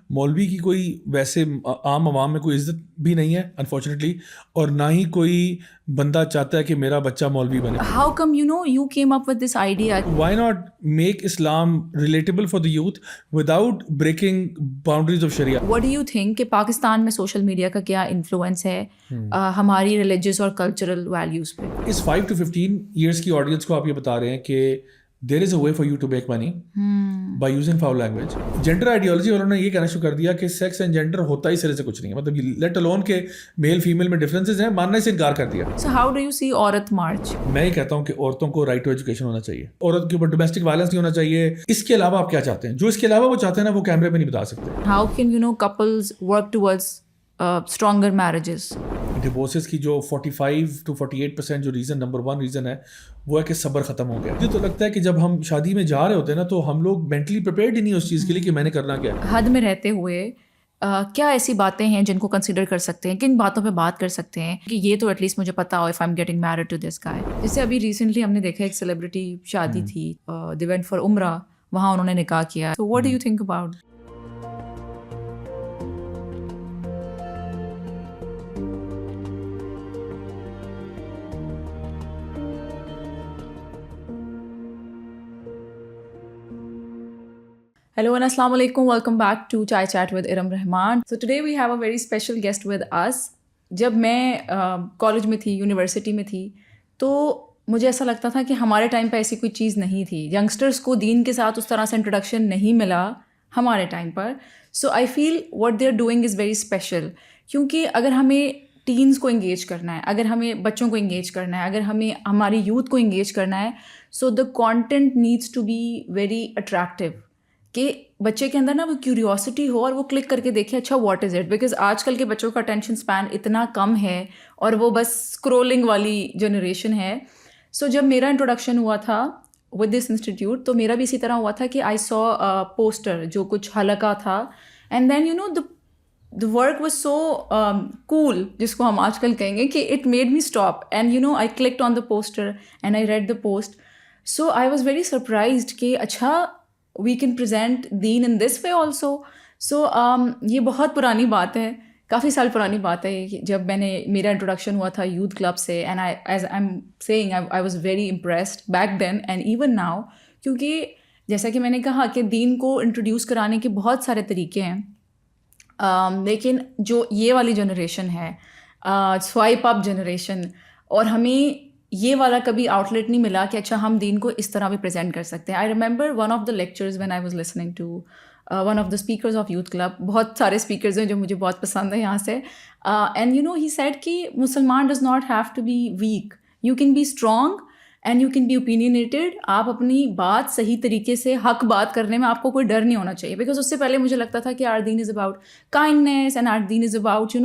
مولوی کی کوئی ویسے عام عوام میں کوئی عزت بھی نہیں ہے انفارچونیٹلی, اور نہ ہی کوئی بندہ چاہتا ہے کہ میرا بچہ مولوی بنے. How come you came up with this idea? Why not make Islam relatable for the youth without breaking boundaries of Sharia? What do you think کہ پاکستان میں سوشل میڈیا کا کیا انفلوئنس ہے ہماری ریلیجیس اور کلچرل ویلیوز پہ؟ اس 5 to 15 years کی audience کو آپ یہ بتا رہے ہیں کہ there is a way for you to make money by using foul language. Gender ideology والوں نے یہ کہنا شروع کر دیا کہ سیکس اینڈ جینڈر ہوتا ہی سرے سے کچھ نہیں ہے, مطلب لیٹ الون کہ میل فیمیل میں ڈفرینسز ہیں, ماننے سے انکار کر دیا. So how do you see عورت مارچ؟ میں یہ کہتا ہوں کہ عورتوں کو رائٹ ٹو ایجوکیشن ہونا چاہیے, عورت کے اوپر ڈومیسٹک وائلنس نہیں ہونا چاہیے. اس کے علاوہ آپ کیا چاہتے ہیں؟ جو اس کے علاوہ وہ چاہتے ہیں نا وہ کیمرے پہ نہیں بتا سکتے. How can couples work towards stronger marriages? Divorces کی جو 45 to 48% جو ریزن نمبر 1 ریزن ہے وہ ہے کہ صبر ختم ہو گیا. مجھے تو لگتا ہے کہ جب ہم شادی میں جا رہے ہوتے ہیں نا تو ہم لوگ مینٹلی پریپیئرڈ ہی نہیں اس چیز کے لیے کہ میں نے کرنا کیا ہے. حد میں رہتے ہوئے کیا ایسی باتیں ہیں جن کو کنسیڈر کر سکتے ہیں, کن باتوں پہ بات کر سکتے ہیں کہ یہ تو ایٹ لیسٹ مجھے پتا ہو if I am getting married to this guy. جیسے ابھی ریسنٹلی ہم نے دیکھا ایک سیلیبریٹی شادی تھی, دی وینٹ فار عمرہ, وہاں انہوں نے نکاح کیا. So what do you think about? Hello and assalamu alaikum. Welcome back to Chai Chat with Iram Rahman. So today we have a very special guest with us. جب میں college میں تھی, یونیورسٹی میں تھی, تو مجھے ایسا لگتا تھا کہ ہمارے ٹائم پہ ایسی کوئی چیز نہیں تھی. ینگسٹرس کو دین کے ساتھ اس طرح سے انٹروڈکشن نہیں ملا ہمارے ٹائم پر. So I feel what they are doing is very special, کیونکہ اگر ہمیں ٹینز کو انگیج کرنا ہے, اگر ہمیں بچوں کو انگیج کرنا ہے, اگر ہمیں ہماری یوتھ کو انگیج کرنا ہے, so the content needs to be very attractive, کہ بچے کے اندر نا وہ کیوریوسٹی ہو اور وہ کلک کر کے دیکھے اچھا واٹ از اٹ. بیکاز آج کل کے بچوں کا اٹینشن اسپین اتنا کم ہے اور وہ بس اسکرولنگ والی جنریشن ہے. سو جب میرا انٹروڈکشن ہوا تھا ود دس انسٹیٹیوٹ تو میرا بھی اسی طرح ہوا تھا کہ آئی سو پوسٹر جو کچھ حلقہ تھا, and then the work was so cool, جس کو ہم آج کل کہیں گے, کہ it made me stop and I clicked on the poster and I read the post. So I was very surprised کہ اچھا we can present deen in this way also. So یہ بہت پرانی بات ہے, کافی سال پرانی بات ہے جب میں نے میرا انٹروڈکشن ہوا تھا یوتھ کلب سے, and as I'm saying I was very impressed back then and even now, کیونکہ جیسا کہ میں نے کہا کہ دین کو انٹروڈیوس کرانے کے بہت سارے طریقے ہیں, لیکن جو یہ والی جنریشن ہے, سوائپ اپ جنریشن, اور ہمیں یہ والا کبھی آؤٹ لیٹ نہیں ملا کہ اچھا ہم دین کو اس طرح بھی پریزنٹ کر سکتے ہیں. I remember one of the lectures when I was listening to one of the speakers of youth club, بہت سارے اسپیکرز ہیں جو مجھے بہت پسند ہیں یہاں سے, اینڈ ہی سیڈ کہ مسلمان does not have to be weak, you can be strong and you can be opinionated. آپ اپنی بات صحیح طریقے سے حق بات کرنے میں آپ کو کوئی ڈر نہیں ہونا چاہیے. بیکاز اس سے پہلے مجھے لگتا تھا کہ آر دین is about kindness and our دین از اباؤٹ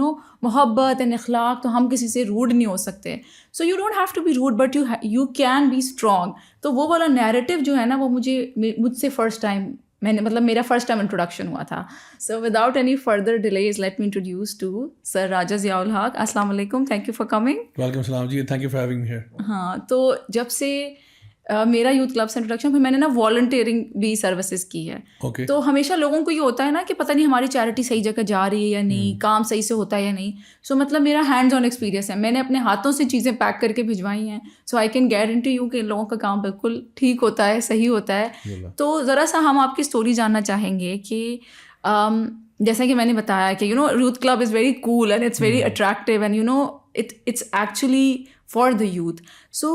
محبت اینڈ اخلاق, تو ہم کسی سے روڈ نہیں ہو سکتے. So you don't have to be rude but you can be strong. تو وہ والا نیریٹیو جو ہے نا وہ مجھ سے فرسٹ ٹائم میرا فرسٹ ٹائم انٹروڈکشن ہوا تھا. So without any further delays let me introduce to sir Raja Zia ul Haq. السلام علیکم, thank you for coming. Welcome السلام جی, thank you for having me here. ہاں, تو جب سے میرا یوتھ کلب سے انٹروڈکشن, پھر میں نے نا والنٹیئرنگ بھی سروسز کی ہے. تو ہمیشہ لوگوں کو یہ ہوتا ہے نا کہ پتہ نہیں ہماری چیریٹی صحیح جگہ جا رہی ہے یا نہیں, کام صحیح سے ہوتا ہے یا نہیں. سو مطلب میرا ہینڈز آن ایکسپیرینس ہے, میں نے اپنے ہاتھوں سے چیزیں پیک کر کے بھجوائی ہیں. سو آئی کین گارنٹی یو کہ لوگوں کا کام بالکل ٹھیک ہوتا ہے, صحیح ہوتا ہے. تو ذرا سا ہم آپ کی اسٹوری جاننا چاہیں گے کہ جیسا کہ میں نے بتایا کہ youth club is very cool and it's very attractive and it's actually for the youth. So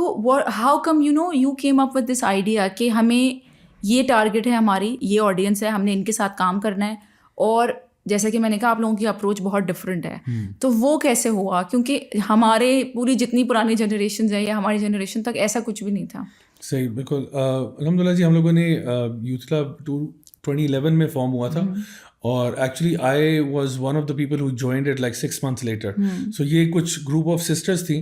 how come you came up with this idea کہ ہمیں یہ ٹارگیٹ ہے, ہماری یہ آڈینس ہے, ہم نے ان کے ساتھ کام کرنا ہے, اور جیسا کہ میں نے کہا آپ لوگوں کی اپروچ بہت ڈفرینٹ ہے. تو وہ کیسے ہوا, کیونکہ ہمارے پوری جتنی پرانی جنریشنز ہیں یا ہماری جنریشن تک ایسا کچھ بھی نہیں تھا. صحیح, بالکل. الحمد للہ جی, ہم لوگوں نے یوتھ کلب 2011 میں فارم ہوا تھا, اور actually I was one of the people who joined it like 6 months later. So یہ کچھ گروپ آف سسٹرس تھیں,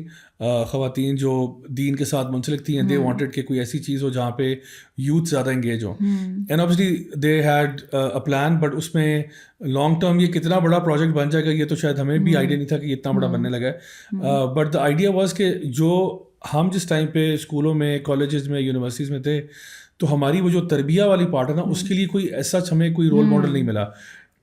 خواتین جو دین کے ساتھ منسلک تھیں, اینڈ دے وانٹیڈ کہ کوئی ایسی چیز ہو جہاں پہ یوتھ زیادہ انگیج ہو. And obviously they had a plan, but اس میں لانگ ٹرم یہ کتنا بڑا پروجیکٹ بن جائے گا یہ تو شاید ہمیں بھی آئیڈیا نہیں تھا کہ یہ اتنا بڑا بننے لگا ہے. بٹ دا آئیڈیا واز کہ جو ہم جس ٹائم پہ اسکولوں میں, کالجز میں, یونیورسٹیز میں تھے, تو ہماری وہ جو تربیہ والی پارٹ ہے نا, اس کے لیے کوئی ایسا ہمیں کوئی رول ماڈل نہیں ملا.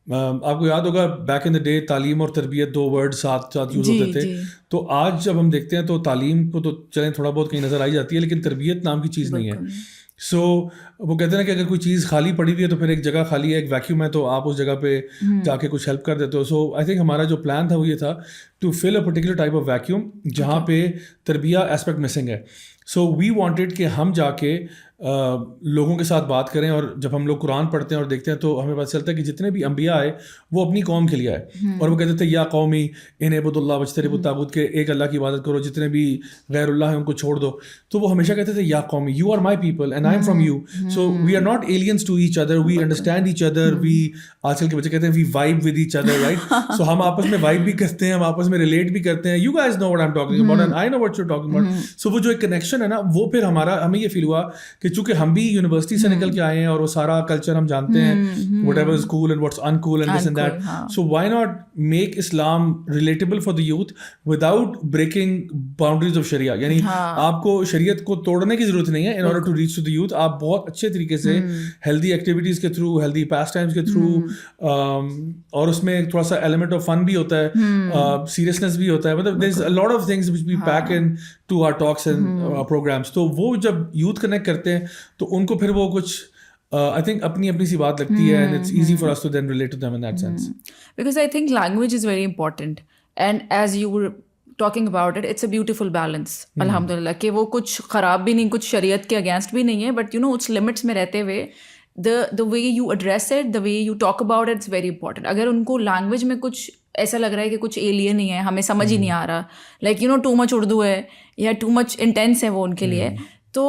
آپ کو یاد ہوگا بیک ان دا ڈے تعلیم اور تربیت 2 ورڈ ساتھ یوز ہوتے تھے. تو آج جب ہم دیکھتے ہیں تو تعلیم کو تو چلیں تھوڑا بہت کہیں نظر آئی جاتی ہے, لیکن تربیت نام کی چیز نہیں ہے. سو وہ کہتے ہیں کہ اگر کوئی چیز خالی پڑی ہوئی ہے تو پھر ایک جگہ خالی ہے, ایک ویکیوم ہے, تو آپ اس جگہ پہ جا کے کچھ ہیلپ کر دیتے ہو. سو آئی تھنک ہمارا جو پلان تھا وہ یہ تھا to fill a particular type of vacuum جہاں پہ تربیہ ایسپیکٹ مسنگ ہے. سو وی وانٹیڈ کہ ہم جا کے لوگوں کے ساتھ بات کریں, اور جب ہم لوگ قرآن پڑھتے ہیں اور دیکھتے ہیں تو ہمیں پتہ چلتا ہے کہ جتنے بھی انبیاء آئے وہ اپنی قوم کے لیے آئے, اور وہ کہتے تھے یا قومی ان عبد اللہ واجتنبوا الطاغوت, کے ایک اللہ کی عبادت کرو, جتنے بھی غیر اللہ ہیں ان کو چھوڑ دو. تو وہ ہمیشہ کہتے تھے یا قومی, you are my people and I am from you, so we are not aliens to each other, we understand each other. We آج کل کے بچے کہتے ہیں we vibe with each other, right. So ہم آپس میں وائب بھی کرتے ہیں, ہم آپس میں ریلیٹ بھی کرتے ہیں. You guys know what I am talking about and I know what you are talking about. So وہ جو ایک کنیکشن ہے نا, وہ پھر ہمیں یہ فیل ہوا کہ چونکہ ہم بھی یونیورسٹی سے نکل کے آئے ہیں اور وہ سارا کلچر ہم جانتے ہیں, whatever is cool and what's uncool and this and that. So why not make Islam relatable for the youth without breaking boundaries of Sharia. یعنی آپ کو شریعت کو توڑنے کی ضرورت نہیں ہے in order to reach to the youth. آپ بہت اچھے طریقے سے ہیلدی ایکٹیویٹیز کے تھرو, ہیلدی پاس ٹائمس کے تھرو, اور اس میں تھوڑا سا ایلیمنٹ آف فن بھی ہوتا ہے, سیریسنس بھی ہوتا ہے, مطلب there is a lot of things which we pack into our talks and programmes. تو وہ جب یوتھ کنیکٹ کرتے ہیں تو ان کو پھر وہ کچھ I think اپنی سی بات لگتی ہے, and it's easy for us to then relate to them in that sense. Because I think language is very important, and as you were talking about it, it's a beautiful balance. الحمدللہ کہ وہ کچھ خراب بھی نہیں, کچھ شریعت کے اگینسٹ بھی نہیں ہے, but you know اس لمٹس میں رہتے ہوئے the way you address it, the way you talk about it, it's very important. اگر ان کو لینگویج میں کچھ ایسا لگ رہا ہے کہ کچھ ایلین ہی ہے, ہمیں سمجھ ہی نہیں آ رہا, like you know too much Urdu ہے یا ٹو مچ انٹینس ہے وہ ان کے لیے, تو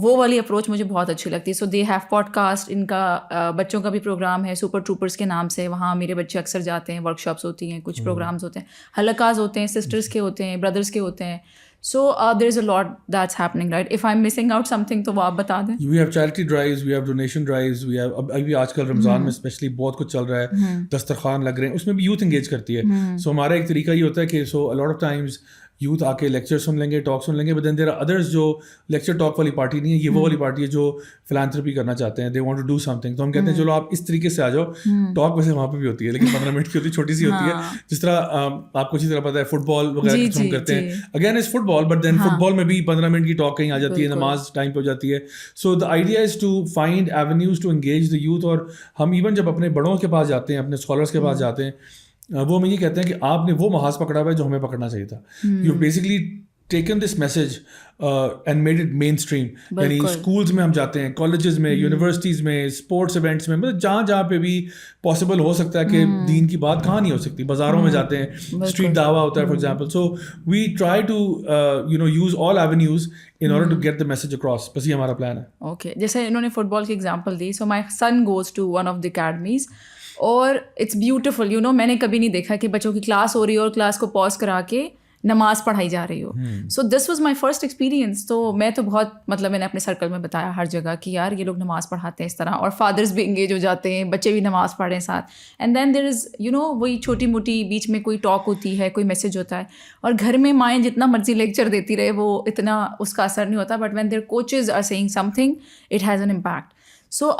وہ والی اپروچ مجھے بہت اچھی لگتی ہے. سو دے ہیو پوڈ کاسٹ, ان کا بچوں کا بھی پروگرام ہے سپر ٹروپرس کے نام سے, وہاں میرے بچے اکثر جاتے ہیں, ورک شاپس ہوتی ہیں, کچھ پروگرامز ہوتے ہیں, حلقاز ہوتے ہیں, سسٹرس کے ہوتے ہیں, بردرس کے ہوتے ہیں. So there is a lot that's happening, right? If I'm missing out something تو وہ آپ بتا دیں. We have charity drives, we have donation drives, we have ابھی آج کل رمضان میں اسپیشلی بہت کچھ چل رہا ہے, دسترخوان لگ رہے ہیں, اس میں بھی یوتھ انگیج کرتی ہے. سو ہمارا ایک طریقہ یہ ہوتا ہے کہ so a lot of times youth آ کے لیکچر سن لیں گے, ٹاک سن لیں گے, بٹ دین دیر آر ادرس جو لیکچر ٹاک والی پارٹی نہیں ہے, یہ وہ والی پارٹی ہے جو فلانتھرپی کرنا چاہتے ہیں, they want to do something. تو ہم کہتے ہیں چلو آپ اس طریقے سے آ جاؤ. ٹاک ویسے وہاں پہ بھی ہوتی ہے لیکن 15 منٹ کی ہوتی ہے, چھوٹی سی ہوتی ہے, جس طرح آپ کو اچھی طرح پتہ ہے فٹ بال وغیرہ ہم کرتے ہیں, again is football, but then football میں بھی 15 منٹ کی ٹاک کہیں آ جاتی ہے, نماز ٹائم پہ ہو جاتی ہے. So the idea is to find avenues to engage the youth. اور ہم ایون جب اپنے بڑوں کے پاس جاتے ہیں, اپنے اسکالرس کے پاس جاتے ہیں, وہ ہمیں یہ کہتے ہیں کہ آپ نے وہ محاذ پکڑا ہوا ہے جو ہمیں پکڑنا چاہیے تھا. You basically taken this message and made it mainstream. یعنی اسکولز میں ہم جاتے ہیں, کالجز میں, یونیورسٹیز میں, اسپورٹس ایونٹس میں, مطلب جہاں پہ بھی پاسبل ہو سکتا ہے کہ دین کی بات کہاں نہیں ہو سکتی, بازاروں میں جاتے ہیں, اسٹریٹ دعویٰ ہوتا ہے for example. So we try to use all avenues in order to get the message across. بس یہ ہمارا پلان ہے. اوکے, جیسے انہوں نے فٹ بال کی ایگزامپل دی, so my son goes to one of the academies, اور اٹس بیوٹیفل. یو نو میں نے کبھی نہیں دیکھا کہ بچوں کی کلاس ہو رہی ہو اور کلاس کو پاز کرا کے نماز پڑھائی جا رہی ہو. So this was my first experience. تو میں تو بہت مطلب میں نے اپنے سرکل میں بتایا ہر جگہ کہ یار یہ لوگ نماز پڑھاتے ہیں اس طرح, اور فادرز بھی انگیج ہو جاتے ہیں, بچے بھی نماز پڑھ رہے ہیں ساتھ. And then there is you know وہی چھوٹی موٹی بیچ میں کوئی ٹاک ہوتی ہے, کوئی میسج ہوتا ہے, اور گھر میں مائیں جتنا مرضی لیکچر دیتی رہے وہ اتنا اس کا اثر نہیں ہوتا, but when their coaches are seeing something it has an impact. So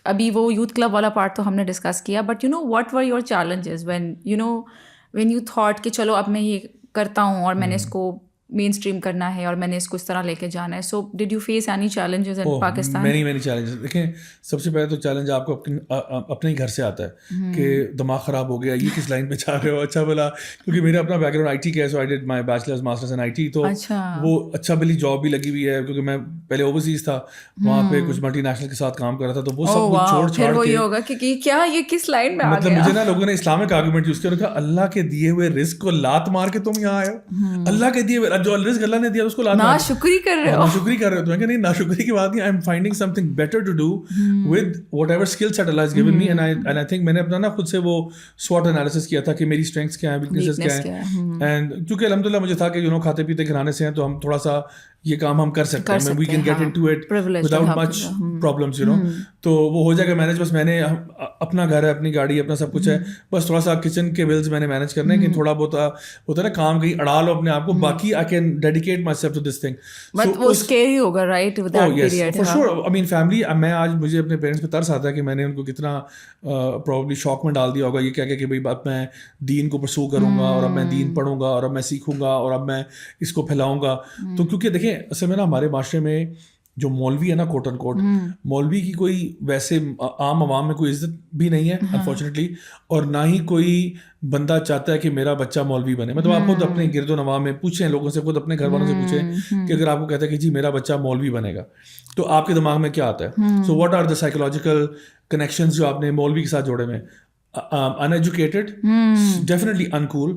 ابھی وہ یوتھ کلب والا پارٹ تو ہم نے ڈسکس کیا, but you know what were your challenges when you thought کہ چلو اب میں یہ کرتا ہوں اور میں نے اس کو مین اسٹریم کرنا ہے اور میں نے اس کو اس طرح لے کے جانا ہے. So did you face any challenges in Pakistan? Many challenges. دیکھیں سب سے پہلے تو چیلنج آپ کو اپنے ہی گھر سے آتا ہے کہ دماغ خراب ہو گیا, یہ کس لائن پہ جا رہے ہو. اچھا بلا کیونکہ میرا اپنا بیک گراؤنڈ آئی ٹی کا ہے, so I did my bachelors masters in I T, تو وہ اچھا بلی جاب بھی لگی ہوئی ہے کیونکہ میں پہلے اوورسیز تھا, وہاں پہ کچھ ملٹی نیشنل کے ساتھ کام کر رہا تھا, تو وہ سب کچھ چھوڑ چھاڑ کے ہوگا کہ کیا یہ کس لائن میں آ گیا. مطلب مجھے نا لوگوں نے اسلامک آرگومنٹ یوز کیا, کہا اللہ کے دیے ہوئے رزق کو لات مار کے تم یہاں آئے ہو, اللہ کے دیے ہوئے جو رزق اللہ نے دیا اس کو ناشکری کر رہے ہو. ناشکری کر رہے ہو. تو میں کہ نہیں, ناشکری کی بات نہیں, I'm finding something better to do with whatever skill set Allah has given me. And I think میں نے اپنا نا خود سے وہ سوٹ انالیسس کیا تھا کہ میری اسٹرینگس کیا ہیں, ویکنیسز کیا ہیں. اینڈ کیونکہ الحمد للہ مجھے تھا کہ کھاتے پیتے گھرانے سے ہیں, تو ہم تھوڑا سا یہ کام ہم کر سکتے ہیں, we can get into it without much problems, you know. تو وہ ہو جائے گا مینیج. بس میں نے اپنا گھر ہے, اپنی گاڑی, اپنا سب کچھ ہے, بس تھوڑا سا کچن کے بلز میں نے مینیج کرنے کہ تھوڑا بہت ہوتا ہے نا کام کہیں اڑا لو اپنے آپ کو, باقی I can dedicate myself to this thing. But وہ scary ہوگا right with that period. For sure. I mean family, میں آج مجھے اپنے پیرنٹس پہ ترس آتا ہے کہ میں نے ان کو کتنا probably شوق میں ڈال دیا ہوگا یہ کہہ کے کہ بھائی اب میں دین کو پرسو کروں گا, اور اب میں دین پڑھوں گا, اور اب میں سیکھوں گا, اور اب میں اس کو پھیلاؤں گا. تو کیونکہ دیکھیں اصل میں نا ہمارے معاشرے میں جو مولوی ہے نا کوٹ اینڈ کوٹ, مولوی کی کوئی ویسے عام عوام میں کوئی عزت بھی نہیں ہے انفارچونیٹلی, اور نہ ہی کوئی بندہ چاہتا ہے کہ میرا بچہ مولوی بنے. مطلب آپ خود اپنے گرد و نواح میں پوچھیں, لوگوں سے, خود اپنے گھر والوں سے پوچھیں کہ اگر آپ کو کہتا ہے کہ جی میرا بچہ مولوی بنے گا تو آپ کے دماغ میں کیا آتا ہے؟ So what are the psychological connections جو آپ نے مولوی کے ساتھ جوڑے ہوئے ہیں؟ Uneducated, definitely uncool,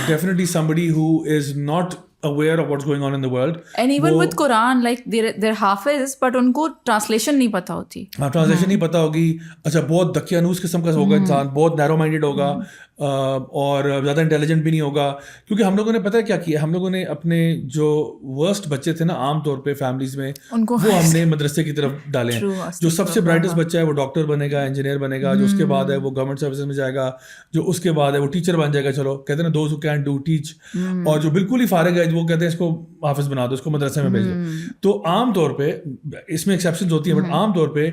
definitely somebody who is not aware of what's going on in the world. And even with Quran, like they're Hafiz, but ان کو ٹرانسلیشن نہیں پتا ہوتی. ہاں ٹرانسلیشن نہیں پتا ہوگی. اچھا بہت دقیانوس قسم کا ہوگا انسان, بہت نیرو مائنڈیڈ ہوگا, اور زیادہ انٹیلیجنٹ بھی نہیں ہوگا. کیونکہ ہم لوگوں نے پتہ ہے کیا کیا, ہم لوگوں نے اپنے جو ورسٹ بچے تھے نا عام طور پہ فیملیز میں, وہ ہم نے مدرسے کی طرف ڈالے ہیں. جو سب سے برائٹسٹ بچہ ہے وہ ڈاکٹر بنے گا, انجینئر بنے گا, جو اس کے بعد ہے وہ گورنمنٹ سروسز میں جائے گا, جو اس کے بعد ہے وہ ٹیچر بن جائے گا. چلو کہتے ہیں نا those who can do teach, اور جو بالکل ہی فارغ ہے وہ کہتے ہیں اس کو حافظ بنا دو, اس کو مدرسے میں بھیج دو. تو عام طور پہ اس میں ایکسیپشنز ہوتی ہیں, بٹ عام طور پہ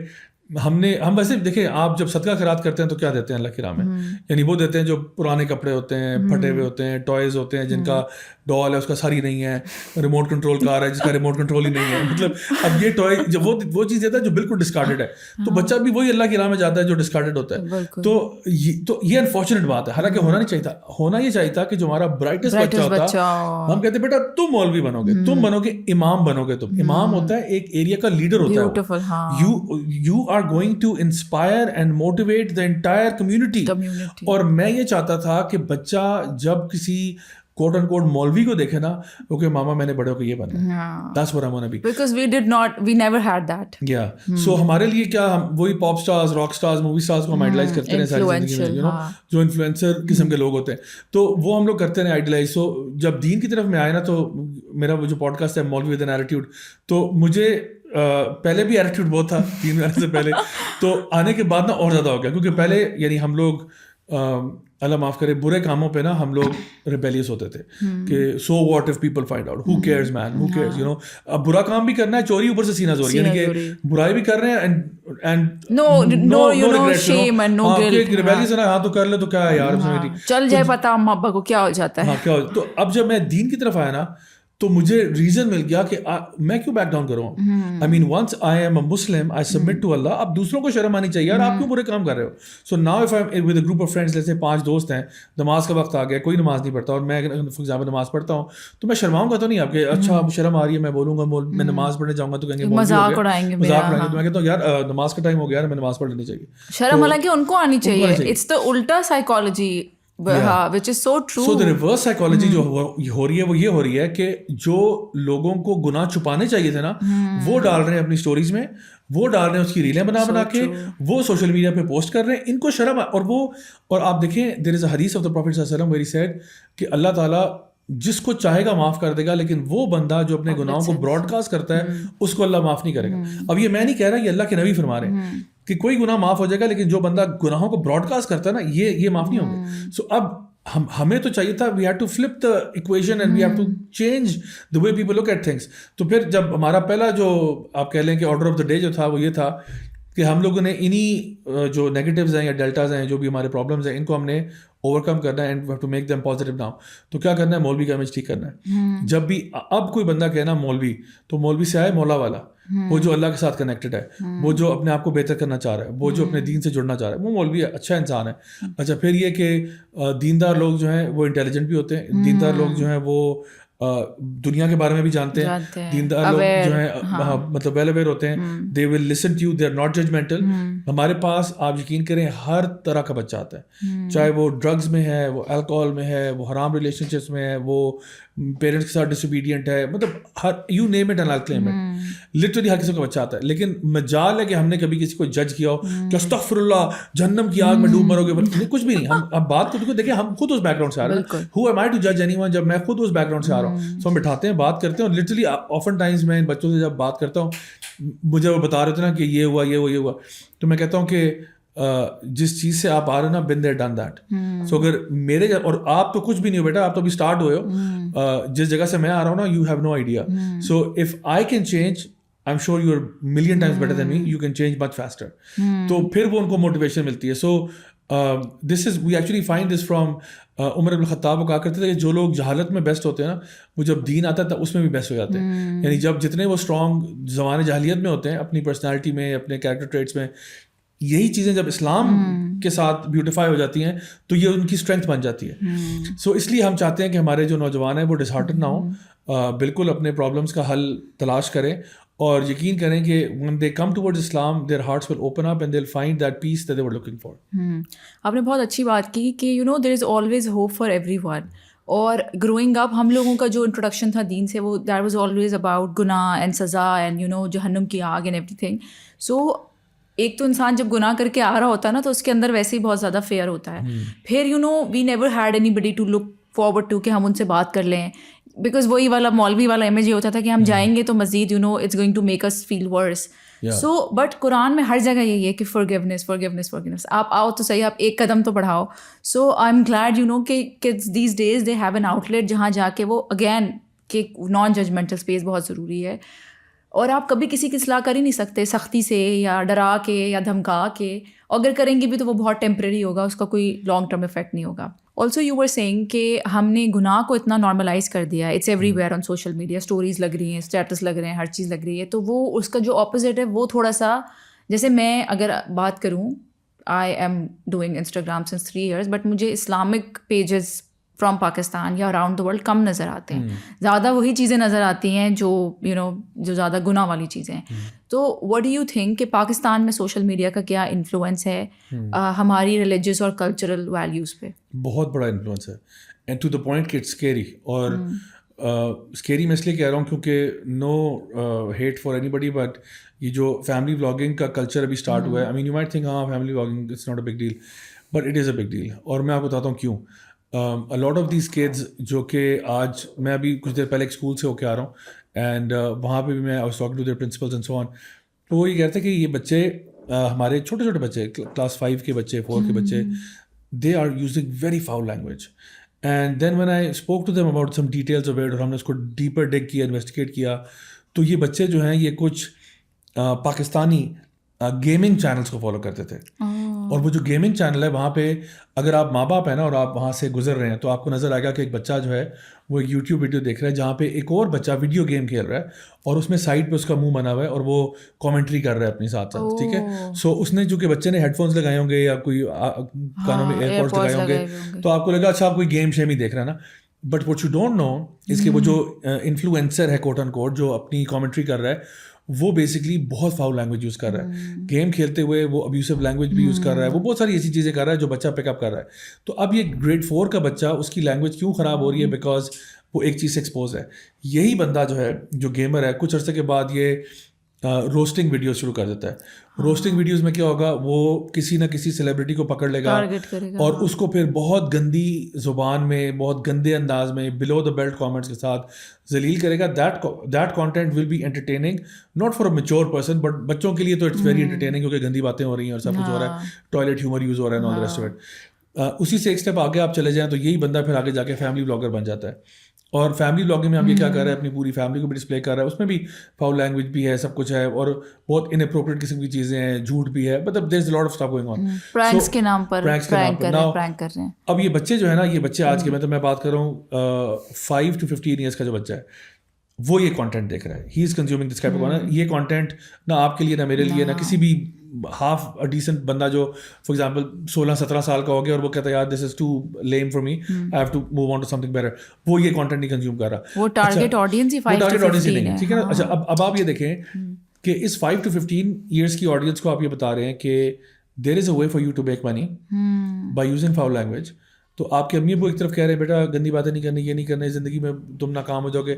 ہم ویسے دیکھیں آپ جب صدقہ خیرات کرتے ہیں تو کیا دیتے ہیں اللہ کی راہ میں؟ یعنی وہ دیتے ہیں جو پرانے کپڑے ہوتے ہیں, پھٹے ہوئے ہوتے ہیں, ٹوائز ہوتے ہیں, جن کا ڈال ہے اس کا ساری نہیں ہے, ریموٹ کنٹرول کار ہے جس کا ریموٹ کنٹرول ہی نہیں ہے. مطلب اب یہ ٹوائے جب وہ چیز دیتا ہے جو بالکل ڈسکارڈیڈ ہے, تو بچہ بھی وہی اللہ کی راہ میں جاتا ہے جو ڈسکارڈیڈ ہوتا ہے. تو یہ انفارچونیٹ بات ہے, حالانکہ ہونا نہیں چاہیے تھا. ہونا یہ چاہیے تھا کہ جو ہمارا برائٹسٹ بچہ ہوتا, ہم کہتے بیٹا تم مولوی بنو گے, تم بنو گے امام بنو گے. تم امام ہوتا ہے ایک ایریا کا لیڈر ہوتا ہے, you are going to inspire and motivate the entire community. اور میں یہ چاہتا تھا کہ بچہ جب کسی کوٹ اینڈ کوٹ مولوی کو دیکھے نا, اوکے ماما میں نے بڑے ہو کے یہ بنا, that's what I want to be. Because we never had that. Yeah. So ہمارے لیے کیا, ہم وہی pop stars, rock stars, movie stars کو ہم آئیڈلائز کرتے ہیں ساری زندگی میں, جو انفلوئنسر قسم کے لوگ ہوتے ہیں, تو وہ ہم لوگ کرتے ہیں آئیڈلائز. سو جب دین کی طرف میں آئے نا, تو میرا وہ جو پوڈ کاسٹ ہے مولوی ود این ایٹیٹیوڈ, تو مجھے پہلے بھی ایٹیٹیوڈ بہت تھا 3 مہینے سے پہلے, تو آنے کے بعد نا اور زیادہ ہو گیا. کیونکہ پہلے یعنی ہم لوگ اللہ معاف کرے برے کاموں پہ نا ہم لوگ ریبیلیس ہوتے تھے کہ so what if people find out, who cares man, who cares, you know. اب برا کام بھی کرنا ہے, چوری اوپر سے سینہ چوری, یعنی کہ برائی بھی کر رہے ہیں and no shame and no guilt. Rebellious ہے نا, ہاں تو کر لے تو کیا ہے یار, چل جائے پتہ اما ابا کو کیا ہو جاتا ہے. ہاں کیا. تو اب جب میں دین کی طرف آیا نا, تو مجھے ریزن مل گیا کہ میں کیوں بیک ڈاؤن کروں. I mean once I am a Muslim, I submit to Allah. اب دوسروں کو شرم آنی چاہیے یار, آپ کیوں برے کام کر رہے ہو. So now if I am with a group of friends, جیسے 5 دوست ہیں, نماز کا وقت آ گیا, کوئی نماز نہیں پڑھتا, اور میں فار ایگزامپل نماز پڑھتا ہوں, تو میں شرماؤں گا تو نہیں آپ کے, اچھا اب شرم آ رہی ہے میں بولوں گا میں نماز پڑھنے جاؤں گا تو کہیں گے مذاق اڑائیں گے. تو میں کہتا ہوں یار نماز کا ٹائم ہو گیا, میں نماز پڑھ لینی چاہیے. شرم حالانکہ ان کو آنی چاہیے. اٹس دا الٹا psychology, which is so true. So the reverse psychology جو ہو رہی ہے وہ یہ ہو رہی ہے کہ جو لوگوں کو گناہ چھپانے چاہیے تھے نا, وہ ڈال رہے ہیں اپنی سٹوریز میں, وہ ڈال رہے ہیں اس کی ریلیں بنا کے, وہ سوشل میڈیا پہ پوسٹ کر رہے ہیں. ان کو شرم, اور آپ دیکھیں there is a hadith of the Prophet صلی اللہ علیہ وسلم where he said کہ اللہ تعالیٰ جس کو چاہے گا معاف کر دے گا, لیکن وہ بندہ جو اپنے گناہوں کو براڈ کاسٹ کرتا ہے اس کو اللہ معاف نہیں کرے گا. اب یہ میں نہیں کہہ رہا, یہ اللہ کے نبی فرما رہے ہیں کہ کوئی گناہ معاف ہو جائے گا, لیکن جو بندہ گناہوں کو براڈ کاسٹ کرتا ہے نا, یہ معاف نہیں ہوں گے. سو اب ہمیں تو چاہیے تھا, we had to flip the equation and we have to change the way people look at things. تو پھر جب ہمارا پہلا جو آپ کہہ لیں کہ آرڈر آف دا ڈے جو تھا وہ یہ تھا کہ ہم لوگوں نے انہی جو نیگیٹیوز ہیں یا ڈیلٹاز ہیں, جو بھی ہمارے پرابلمز ہیں, ان کو ہم نے اوور کم کرنا ہے, and we have to make them positive now. تو کیا کرنا ہے, مولوی کا امیج ٹھیک کرنا ہے. جب بھی اب کوئی بندہ کہنا مولوی, تو مولوی سے آئے مولا والا, وہ جو اللہ کے ساتھ کنیکٹڈ ہے, وہ جو اپنے آپ کو بہتر کرنا چاہ رہا ہے, وہ جو اپنے دین سے جڑنا چاہ رہا ہے, وہ مولوی اچھا انسان ہے. اچھا پھر یہ کہ دیندار لوگ جو ہیں وہ انٹیلیجنٹ بھی ہوتے ہیں, دیندار لوگ جو ہیں وہ دنیا کے بارے میں بھی جانتے ہیں, دیندار لوگ جو ہیں مطلب ویل اویئر ہوتے ہیں, they will listen to you, they are not judgemental. ہمارے پاس آپ یقین کریں ہر طرح کا بچہ آتا ہے, چاہے وہ ڈرگز میں ہے, وہ الکوہول میں ہے, وہ حرام ریلیشن شپس میں ہے, وہ پیرنٹس کے ساتھ ڈس اوبیڈینٹ ہے, مطلب ہر you name it and I claim it, literally ہر کسی کا بچہ آتا ہے. لیکن مجال ہے کہ ہم نے کبھی کسی کو جج کیا ہو کہ استغفر اللہ جہنم کی آگ میں ڈوب مرو گے, کچھ بھی نہیں. ہم اب بات کو دیکھیں, ہم خود اس بیک گراؤنڈ سے آ رہے ہیں. ہو ایم آئی ٹو جج اینی ون, جب میں خود اس بیک گراؤنڈ سے آ رہا رہا ہوں. سو ہم بٹھاتے ہیں, بات کرتے ہیں, اور لٹرلی آفن ٹائمز میں ان بچوں سے جب بات کرتا ہوں, مجھے وہ بتا رہے تھے نا کہ یہ ہوا, تو میں کہتا ہوں کہ جس چیز سے آپ آ رہے ہو نا, بن دیر ڈن دیٹ. سو اگر میرے, اور آپ تو کچھ بھی نہیں ہو بیٹا, آپ تو ابھی اسٹارٹ ہوئے ہو, جس جگہ سے میں آ رہا ہوں نا, you have no idea. So if I can change, I'm sure you're million times better than me, you can change much faster. تو پھر وہ ان کو موٹیویشن ملتی ہے. سو this is, we actually find this from عمر ابن الخطاب. وہ کہا کرتے تھے کہ جو لوگ جہالت میں بیسٹ ہوتے ہیں نا, وہ جب دین آتا ہے اس میں بھی بیسٹ ہو جاتے ہیں. یعنی جب جتنے وہ اسٹرانگ زمانے جاہلیت میں ہوتے ہیں اپنی پرسنالٹی میں, اپنے کیریکٹر ٹریٹس میں, یہی چیزیں جب اسلام کے ساتھ بیوٹیفائی ہو جاتی ہیں تو یہ ان کی اسٹرینتھ بن جاتی ہے. سو اس لیے ہم چاہتے ہیں کہ ہمارے جو نوجوان ہیں وہ ڈسہارٹن نہ ہوں, بالکل اپنے پرابلمس کا حل تلاش کریں, اور یقین کریں کہ when they come towards Islam, their hearts will open up and they'll find that peace that they were looking for. آپ نے بہت اچھی بات کی کہ there is always hope for everyone. اور گروئنگ اپ ہم لوگوں کا جو انٹروڈکشن تھا دین سے, وہ دیٹ واز آلویز اباؤٹ گناہ اینڈ سزا اینڈ جہنم کی آگ اینڈ ایوری تھنگ. سو ایک تو انسان جب گناہ کر کے آ رہا ہوتا ہے نا, تو اس کے اندر ویسے ہی بہت زیادہ فیئر ہوتا ہے. پھر we never had anybody to look forward to کہ ہم ان سے بات کر لیں, بیکاز وہی والا مولوی والا امیج یہ ہوتا تھا کہ ہم جائیں گے تو مزید it's going to make us feel worse. So but Quran میں ہر جگہ یہی ہے کہ forgiveness. آپ آؤ تو صحیح, آپ ایک قدم تو بڑھاؤ. سو آئی ایم گلیڈ کہ kids these days they have an outlet جہاں جا کے وہ اگین کہ نان ججمنٹل اسپیس بہت ضروری ہے. اور آپ کبھی کسی کی اصلاح کر ہی نہیں سکتے سختی سے یا ڈرا کے یا دھمکا کے. اگر کریں گے بھی تو وہ بہت ٹیمپریری ہوگا, اس کا کوئی لانگ ٹرم افیکٹ نہیں ہوگا. آلسو یو ور سیئنگ کہ ہم نے گناہ کو اتنا نارملائز کر دیا, it's everywhere on social media, stories لگ رہی ہیں, اسٹیٹس لگ رہے ہیں, ہر چیز لگ رہی ہے. تو وہ اس کا جو اپوزٹ ہے وہ تھوڑا سا, جیسے میں اگر بات کروں, I am doing Instagram since 3 years, but مجھے اسلامک پیجز فرام پاکستان یا اراؤنڈ دا ورلڈ کم نظر آتے ہیں. زیادہ وہی چیزیں نظر آتی ہیں جو جو زیادہ گناہ والی چیزیں ہیں. تو وٹ ڈو یو تھنک کہ پاکستان میں سوشل میڈیا کا کیا انفلوئنس ہے ہماری ریلیجیس اور کلچرل ویلیوز پہ؟ بہت بڑا انفلوئنس ہے, اینڈ ٹو دا پوائنٹ کہ اٹس اسکیری. اور اسکیری میں اس لیے کہہ رہا ہوں کیونکہ no hate for anybody, but یہ جو فیملی بلاگنگ کا کلچر ابھی اسٹارٹ ہوا ہے, I mean you might think ہاں family blogging it's not a big deal, but it is a big deal. اور میں آپ کو بتاتا ہوں کیوں. A lot of these kids جو کہ آج میں ابھی کچھ دیر پہلے ایک اسکول سے ہو کے آ رہا ہوں, اینڈ وہاں پہ بھی میں I was talking to their principals and so on. تو وہ یہ کہتے ہیں کہ یہ بچے ہمارے چھوٹے چھوٹے بچے, کلاس 5 کے بچے, 4 کے بچے, they are using very foul language. And then when I spoke to them about some details of it, اور ہم نے اس کو ڈیپر ڈگ کیا, انویسٹیگیٹ کیا, تو یہ بچے جو ہیں یہ کچھ پاکستانی گیمنگ چینلس کو فالو کرتے تھے. اور وہ جو گیمنگ چینل ہے وہاں پہ اگر آپ ماں باپ ہیں نا اور آپ وہاں سے گزر رہے ہیں تو آپ کو نظر آئے گا کہ ایک بچہ جو ہے وہ ایک یوٹیوب ویڈیو دیکھ رہا ہے جہاں پہ ایک اور بچہ ویڈیو گیم کھیل رہا ہے, اور اس میں سائڈ پہ اس کا منہ بنا ہوا ہے اور وہ کامنٹری کر رہا ہے اپنی ساتھ ساتھ. ٹھیک ہے, سو اس نے چونکہ بچے نے ہیڈ فونس لگائے ہوں گے یا کوئی کانوں میں ایئر پوڈس لگائے ہوں گے, تو آپ کو لگا اچھا آپ کوئی گیم شیم ہی دیکھ رہا ہے نا. But what you don't know اس کے وہ جو انفلوئنسر ہے کوٹ ان کوٹ جو اپنی کامنٹری کر رہا ہے, وہ بیسکلی بہت فاؤل لینگویج یوز کر رہا ہے. گیم کھیلتے ہوئے وہ ابیوسو لینگویج بھی یوز کر رہا ہے, وہ بہت ساری ایسی چیزیں کر رہا ہے جو بچہ پک اپ کر رہا ہے. تو اب یہ گریڈ 4 کا بچہ, اس کی لینگویج کیوں خراب ہو رہی ہے؟ بیکاز وہ ایک چیز سے ایکسپوز ہے. یہی بندہ جو ہے جو گیمر ہے, کچھ عرصے کے بعد یہ روسٹنگ ویڈیوز شروع کر دیتا ہے. روسٹنگ ویڈیوز میں کیا ہوگا, وہ کسی نہ کسی سیلیبریٹی کو پکڑ لے گا اور اس کو پھر بہت گندی زبان میں, بہت گندے انداز میں, بلو دا بیلٹ کامنٹس کے ساتھ ذلیل کرے گا. That content will be entertaining not for a mature person, but بچوں کے لیے تو اٹس ویری انٹرٹیننگ کیونکہ گندی باتیں ہو رہی ہیں اور سب کچھ ہو رہا ہے, ٹوائلٹ ہیومر یوز ہو رہا ہے, آل دی ریسٹ آف اٹ. اسی سے ایک اسٹیپ آگے آپ چلے جائیں تو یہی بندہ پھر آگے جا کے فیملی بلاگر بن جاتا ہے. اور فیملی بلاگنگ میں آپ یہ کیا کر رہے ہیں, اپنی پوری فیملی کو بھی ڈسپلے کر رہا ہے. اس میں بھی فاؤل لینگویج بھی ہے, سب کچھ ہے, اور بہت ان اپروپریٹ قسم کی چیزیں ہیں, جھوٹ بھی ہے, مطلب there is lot of stuff going on. Pranks کے نام پر پرینک کر رہے ہیں. اب یہ بچے جو ہے نا, یہ بچے آج کے, میں بات کر رہا ہوں 5 to 15 ایئرس کا جو بچہ ہے, وہ یہ کانٹینٹ دیکھ رہا ہے. He is consuming this type of content. یہ کانٹینٹ نہ آپ کے لیے نہ میرے لیے نہ کسی بھی ہاف ڈیسنٹ بندہ جو فار ایگزامپل 16-17 سال کا ہو گیا اور وہ کہتا ہے یار this is too lame for me, I have to move on to something better, وہ یہ کانٹینٹ نہیں کنزیوم کر رہا. وہ ٹارگیٹ آڈینس ہی 5 to 15 ہے. ٹھیک ہے نا. اچھا اب آپ یہ دیکھیں کہ اس 5 to 15 ایئرس کی آڈینس کو آپ یہ بتا رہے ہیں کہ there is a way for you to make money by using foul language. تو آپ کے امی ابو ایک طرف کہہ رہے ہیں بیٹا گندی باتیں نہیں کرنی, یہ نہیں کرنا, زندگی میں تم ناکام ہو جاؤ گے.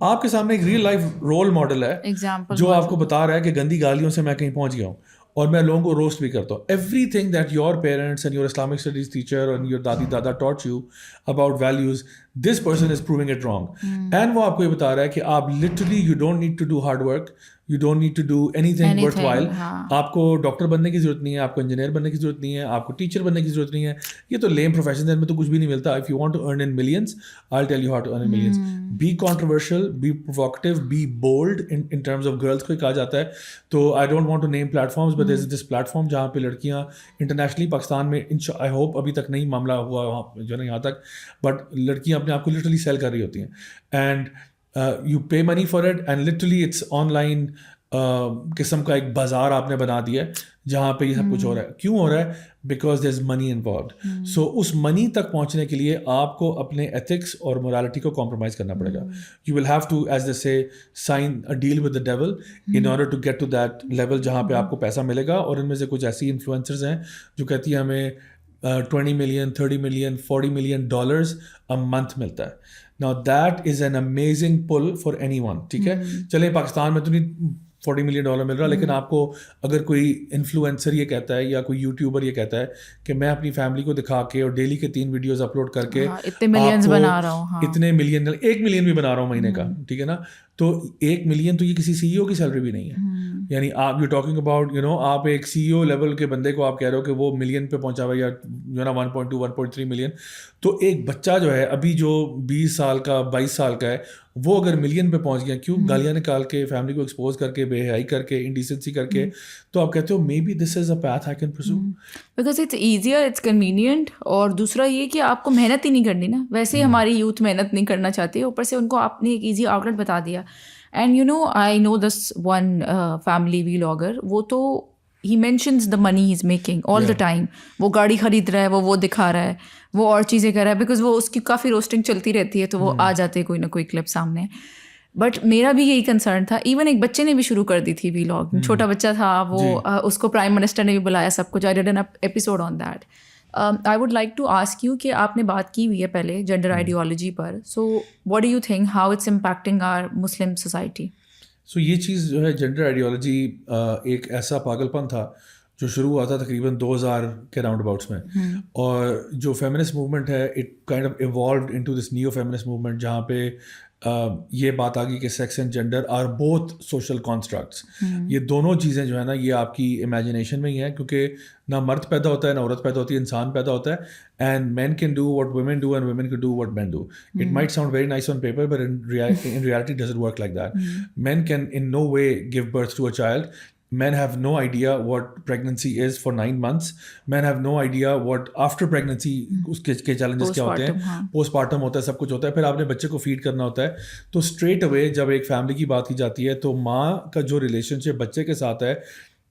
آپ کے سامنے ایک ریئل لائف رول ماڈل ہے جو آپ کو بتا رہا ہے کہ گندی گالیوں سے میں کہیں پہنچ گیا ہوں اور میں لوگوں کو روسٹ بھی کرتا ہوں. Every thing that your parents and your Islamic studies teacher and your دادی دادا taught you about values, this person is proving it wrong. And وہ آپ کو یہ بتا رہا ہے کہ آپ literally you don't need to do hard work, you don't need to do anything worthwhile. آپ کو ڈاکٹر بننے کی ضرورت نہیں ہے, آپ کو انجینئر بننے کی ضرورت نہیں ہے, آپ کو ٹیچر بننے کی ضرورت نہیں ہے. یہ تو lame professions ہیں, ان میں تو کچھ بھی نہیں ملتا. If you want to earn in millions, I'll tell you how to earn in millions. Be controversial, be provocative, be bold in terms of girls کو کہا جاتا ہے. تو I don't want to name platforms, but there's this platform جہاں پہ لڑکیاں internationally Pakistan میں I hope ابھی تک نہیں معاملہ ہوا وہاں جو ہے نا یہاں تک, بٹ لڑکیاں اپنے آپ کو لٹرلی سیل کر رہی ہوتی ہیں. And you pay money for it, and literally it's online قسم کا ایک بازار آپ نے بنا دیا ہے جہاں پہ یہ سب کچھ ہو رہا ہے. کیوں ہو رہا ہے؟ Because there is money involved. سو اس منی تک پہنچنے کے لیے آپ کو اپنے ایتھکس اور مورالٹی کو کمپرومائز کرنا پڑے گا. You will have to, as they say, sign a deal with the devil in order to get to that level جہاں پہ آپ کو پیسہ ملے گا. اور ان میں سے کچھ ایسی انفلوئنسرز ہیں جو کہتی ہیں ہمیں 20 million, 30 million, 40 million dollars a month ملتا ہے. Now that is an amazing pull for anyone. ٹھیک ہے, چلیں پاکستان میں تو نہیں $40 million مل رہا, لیکن آپ کو اگر کوئی انفلوئنسر یہ کہتا ہے یا کوئی یوٹیوبر یہ کہتا ہے کہ میں اپنی فیملی کو دکھا کے اور ڈیلی کے 3 ویڈیوز اپلوڈ کر کے اتنے ملینز بنا رہا ہوں, اتنے ملین, 1 ملین بھی بنا رہا ہوں مہینے کا, ٹھیک ہے نا, تو 1 ملین تو یہ کسی سی ای او کی سیلری بھی نہیں ہے. یعنی آپ یو ٹاکنگ اباؤٹ آپ ایک سی ای او لیول کے بندے کو آپ کہہ رہے ہو کہ وہ ملین پہ پہنچا ہوا ہے یا جو ہے نا 1.2 1.3 ملین. تو ایک بچہ جو ہے ابھی جو 20 سال کا 22 سال کا ہے, وہ اگر ملین پہ پہنچ گیا, کیوں گالیاں نکال کے, فیملی کو ایکسپوز کر کے, بے حیائی کر کے, انڈیسنسی کر کے, تو آپ کہتے ہو maybe this is a path I can pursue because it's easier, it's convenient. اور دوسرا یہ کہ آپ کو محنت ہی نہیں کرنی نا, ویسے ہی ہماری یوتھ محنت نہیں کرنا چاہتی, اوپر سے ان کو آپ نے ایک ایزی آؤٹ لیٹ بتا دیا. And you know I know this one family vlogger, وہ تو he mentions the money he's making all the time. وہ گاڑی خرید رہا ہے, وہ دکھا رہا ہے, وہ اور چیزیں کر رہا ہے, بیکاز وہ اس کی کافی روسٹنگ چلتی رہتی ہے, تو وہ آ جاتے کوئی نہ کوئی کلپ سامنے. بٹ میرا بھی یہی کنسرن تھا. ایون ایک بچے نے بھی شروع کر دی تھی ولاگ, چھوٹا بچہ تھا وہ, اس کو پرائم منسٹر نے بھی بلایا, سب کچھ. I did an episode on that. I would like to ask you کہ آپ نے بات کی ہوئی ہے پہلے جینڈر آئیڈیالوجی پر, so what do you think how it's impacting our Muslim society? So یہ چیز جو ہے جینڈر آئیڈیالوجی ایک ایسا پاگل پن تھا جو شروع ہوا تھا تقریباً 2000 کے راؤنڈ اباؤٹس میں, اور جو فیمنسٹ موومنٹ ہے it kind of evolved into this new feminist movement, جہاں پہ یہ بات آ گئی کہ sex and gender are both social constructs. یہ دونوں چیزیں جو ہے نا یہ آپ کی امیجنیشن میں ہی ہیں, کیونکہ نہ مرد پیدا ہوتا ہے نہ عورت پیدا ہوتی ہے, انسان پیدا ہوتا ہے. And men can do what women do and women can do what men do. It might sound very nice on paper but in reality doesn't work like that. Men can in no way give birth to a child. Men have no idea what pregnancy is for 9 months. Men have no idea what after pregnancy اس کے challenges کیا ہوتے ہیں. Post partum ہوتا ہے, سب کچھ ہوتا ہے, پھر آپ نے بچے کو فیڈ کرنا ہوتا ہے. تو اسٹریٹ اوے جب ایک فیملی کی بات کی جاتی ہے تو ماں کا جو ریلیشن شپ بچے کے ساتھ ہے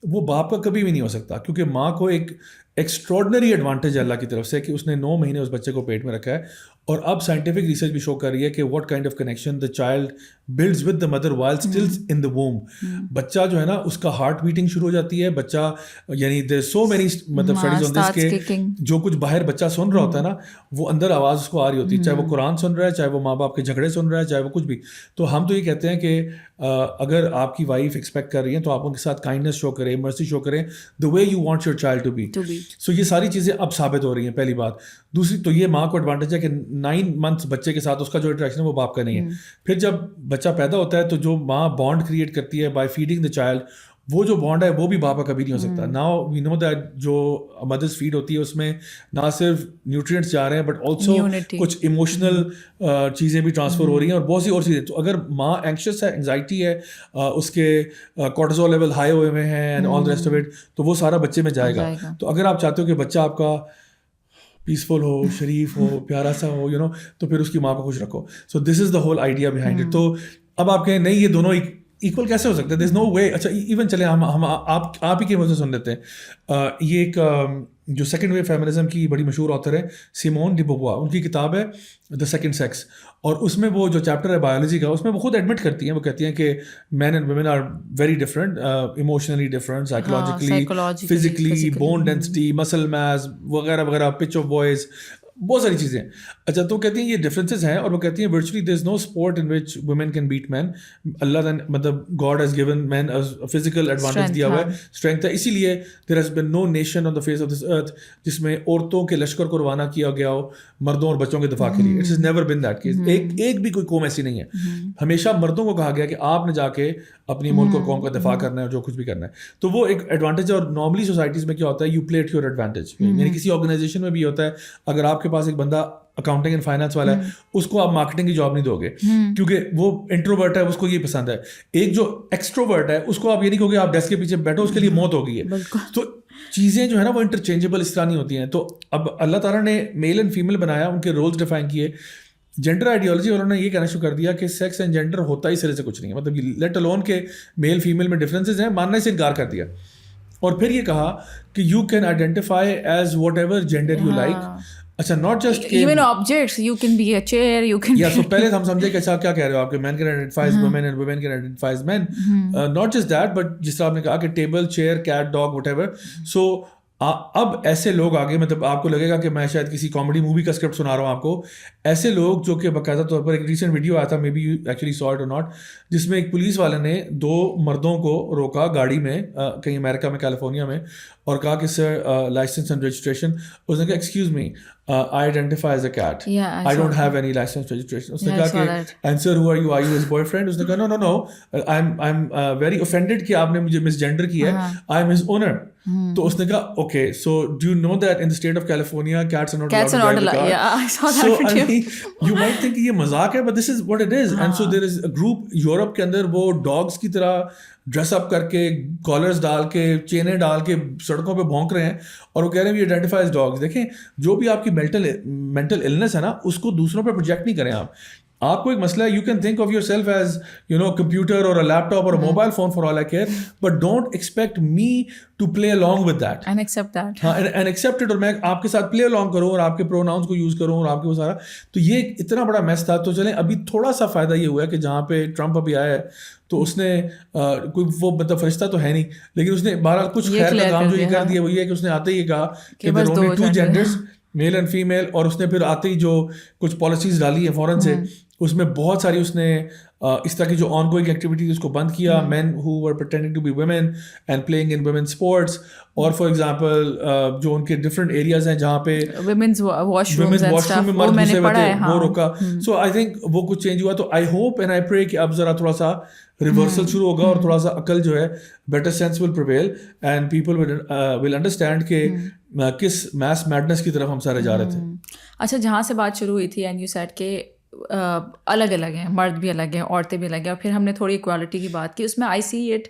وہ باپ کا کبھی بھی نہیں ہو سکتا, کیونکہ ماں کو ایک ایکسٹراڈنری ایڈوانٹیج ہے اللہ کی طرف سے کہ اس نے 9 مہینے اس بچے کو پیٹ میں رکھا ہے. اور اب سائنٹیفک ریسرچ بھی شو کر رہی ہے کہ what kind of connection the child builds with the mother while still in the womb. بچہ جو ہے نا اس کا ہارٹ بیٹنگ شروع ہو جاتی ہے. بچہ یعنی دیر سو مینی مطلب اسٹڈیز آن دس کہ جو کچھ باہر بچہ سن رہا ہوتا ہے نا وہ اندر آواز اس کو آ رہی ہوتی ہے, چاہے وہ قرآن سن رہا ہے, چاہے وہ ماں باپ کے جھگڑے سن رہا ہے, چاہے وہ کچھ بھی. تو ہم تو یہ کہتے ہیں کہ اگر آپ کی وائف ایکسپیکٹ کر رہی ہیں تو آپ ان کے ساتھ کائنڈنس شو کریں, مرسی شو کریں, the way you want your child to be. So یہ ساری چیزیں اب ثابت ہو رہی ہیں, پہلی بات. دوسری تو یہ ماں کو ایڈوانٹیج ہے کہ 9 months بچے کے ساتھ اس کا جو انٹریکشن ہے وہ باپ کا نہیں ہے. پھر جب بچہ پیدا ہوتا ہے تو جو ماں بانڈ کریٹ کرتی ہے بائی فیڈنگ دا چائلڈ, وہ جو بانڈ ہے وہ بھی باپ کا کبھی نہیں ہو سکتا. ناؤ وی نو دیٹ جو مدرس فیڈ ہوتی ہے اس میں نہ صرف نیوٹرینٹس جا رہے ہیں بٹ آلسو کچھ ایموشنل چیزیں بھی ٹرانسفر ہو رہی ہیں اور بہت سی اور چیزیں. تو اگر ماں اینکشیس ہے, انگزائٹی ہے, اس کے کورٹیزول لیول ہائی ہوئے ہیں and all the rest of it, تو وہ سارا بچے میں جائے گا. تو اگر آپ چاہتے ہو کہ بچہ آپ کا پیسفل ہو, شریف ہو, پیارا سا ہو, یو نو, تو پھر اس کی ماں کو خوش رکھو. So this is the whole idea behind it. تو اب آپ کہیں نہیں یہ دونوں ایکول کیسے ہو سکتے ہیں, دیر از نو وے. اچھا ایون چلے ہم آپ ہی کی وجہ سے سن لیتے ہیں. یہ ایک جو سیکنڈ ویو فیمنزم کی بڑی مشہور آتھر ہے سیمون ڈی بووا, ان کی کتاب ہے دا سیکنڈ سیکس, اور اس میں وہ جو چیپٹر ہے بایولوجی کا اس میں وہ خود ایڈمٹ کرتی ہیں, وہ کہتی ہیں کہ men and women are very different, emotionally different, psychologically, physically, bone density, muscle mass وغیرہ وغیرہ, پچ آف وائس, بہت ساری چیزیں. اچھا تو کہتی ہیں یہ ڈفرینسز ہیں, اور وہ کہتی ہیں virtually there is no sport in which women can beat men. Allah مطلب God has given men physical advantage دیا ہوا ہے, اسٹرینتھ ہے, اسی لیے there has been no nation on the face of this earth جس میں عورتوں کے لشکر کو روانہ کیا گیا ہو مردوں اور بچوں کے دفاع کے لیے. It is never been that case. ایک بھی کوئی قوم ایسی نہیں ہے. ہمیشہ مردوں کو کہا گیا کہ آپ نے جا کے اپنی ملک اور قوم کا دفاع کرنا ہے, جو کچھ بھی کرنا ہے. تو وہ ایک ایڈوانٹیج ہے. اور نارملی سوسائٹیز میں کیا ہوتا ہے, you play to your advantage. یعنی کسی آرگنائزیشن میں بھی ہوتا ہے, اگر آپ کے پاس ایک بندہ اکاؤنٹنگ اینڈ فائنانس والا ہے, اس کو آپ مارکیٹنگ کی جاب نہیں دو گے کیونکہ وہ انٹروورٹ ہے, اس کو یہ پسند ہے. ایک جو ایکسٹروورٹ ہے اس کو آپ یہ نہیں کہو گے آپ ڈیسک کے پیچھے بیٹھو, اس کے لیے موت ہو گئی ہے. تو چیزیں جو ہے نا وہ انٹرچینجیبل اس طرح نہیں ہوتی ہیں. تو اب اللہ تعالیٰ نے میل اینڈ فیمیل بنایا, ان کے رولز ڈیفائن کیے. جینڈر آئیڈیالوجی والوں نے یہ کہنا شروع کر دیا کہ سیکس اینڈ جینڈر ہوتا ہی سرے سے کچھ نہیں ہے, مطلب لیٹ الون کے میل فیمیل میں ڈفرینسز ہیں, ماننے سے انکار کر دیا. اور پھر یہ کہا کہ you can identify as whatever gender you like. اچھا not just even objects, you can be a chair, you can یا سو پہلے ہم سمجھے کہ اچھا کیا کہہ رہے ہو آپ کہ men can identify as woman and woman can identify as men. Not just that, but جس طرح آپ نے کہا کہ table, chair, cat, dog, whatever. So اب ایسے لوگ آگے, مطلب آپ کو لگے گا کہ میں شاید کسی کامیڈی مووی کا اسکرپٹ سنا رہا ہوں آپ کو. ایسے لوگ جو کہ باقاعدہ طور پر, ایک ریسنٹ ویڈیو آیا تھا, maybe you actually saw it or not, جس میں ایک پولیس والے نے 2 مردوں کو روکا گاڑی میں کہیں امریکہ میں, کیلیفورنیا میں, اور کہا کہ سر لائسنس اینڈ رجسٹریشن. اس نے کہا excuse me, I identify as a cat. I don't have any license registration. اس نے کہا کہ and sir who are you? Are you his boyfriend? اس نے کہا no. I'm very offended کہ آپ نے مجھے مس جینڈر کیا ہے. I'm his owner. تو اس نے کہا okay, so do you know that in the state of California cats are not allowed to drive a car? Yeah, I saw that video. So I mean you might think یہ مذاق ہے, but this is what it is. And so there is a group Europe کے اندر, وہ dogs کی طرح dress up کر کے, collars ڈال کے, چینیں ڈال کے سڑکوں پہ بھونک رہے ہیں, اور وہ کہہ رہے ہیں وی آئیڈینٹیفائی ایز ڈاگز. دیکھیں جو بھی آپ کی مینٹل النس ہے نا, اس کو دوسروں پہ پروجیکٹ نہیں کریں. آپ کو ایک مسئلہ ہے, you can think of yourself as you know computer or laptop or mobile phone for all I care, but don't expect me to play along with that and accept that. ہاں and accept it, اور میں آپ کے ساتھ پلے along کروں اور آپ کے پروناؤنس کو یوز کروں اور آپ کے وہ سارا. تو یہ اتنا بڑا میس تھا. تو چلیں ابھی تھوڑا سا فائدہ یہ ہوا ہے کہ جہاں پہ ٹرمپ ابھی آیا ہے تو اس نے کوئی وہ مطلب فرشتہ تو ہے نہیں, لیکن اس نے بہرحال کچھ خیر کا کام جو یہ کر دیا وہ یہ ہے کہ اس نے آتے ہی کہا کہ there are only 2 genders, male and female. اور اس نے پھر آتے ہی جو کچھ پالیسیز ڈالی ہیں فوراً سے, اس میں بہت ساری اس نے اس طرح کی جو آن گوئنگ ایکٹیویٹیز اس کو بند کیا. Men who were pretending to be women and playing in women sports, اور فار ایگزامپل جو ان کے ڈفرینٹ ایریاز ہیں جہاں پہ ویمنز واش روم میں مرد گھسے ہوئے تھے, وہ روکا. سو آئی تھنک وہ کچھ چینج ہوا. تو I hope and I pray کہ اب ذرا تھوڑا سا ریورسل شروع ہوگا, اور تھوڑا سا عقل جو ہے, better sense will prevail, and people will understand کہ کس میس میڈنس کی طرف ہم سارے جا رہے تھے. اچھا جہاں سے بات شروع ہوئی تھی, اینڈ یو سیڈ کہ الگ الگ ہیں, مرد بھی الگ ہیں, عورتیں بھی الگ ہیں, اور پھر ہم نے تھوڑی ایکوالٹی کی بات کی. اس میں آئی سی اٹ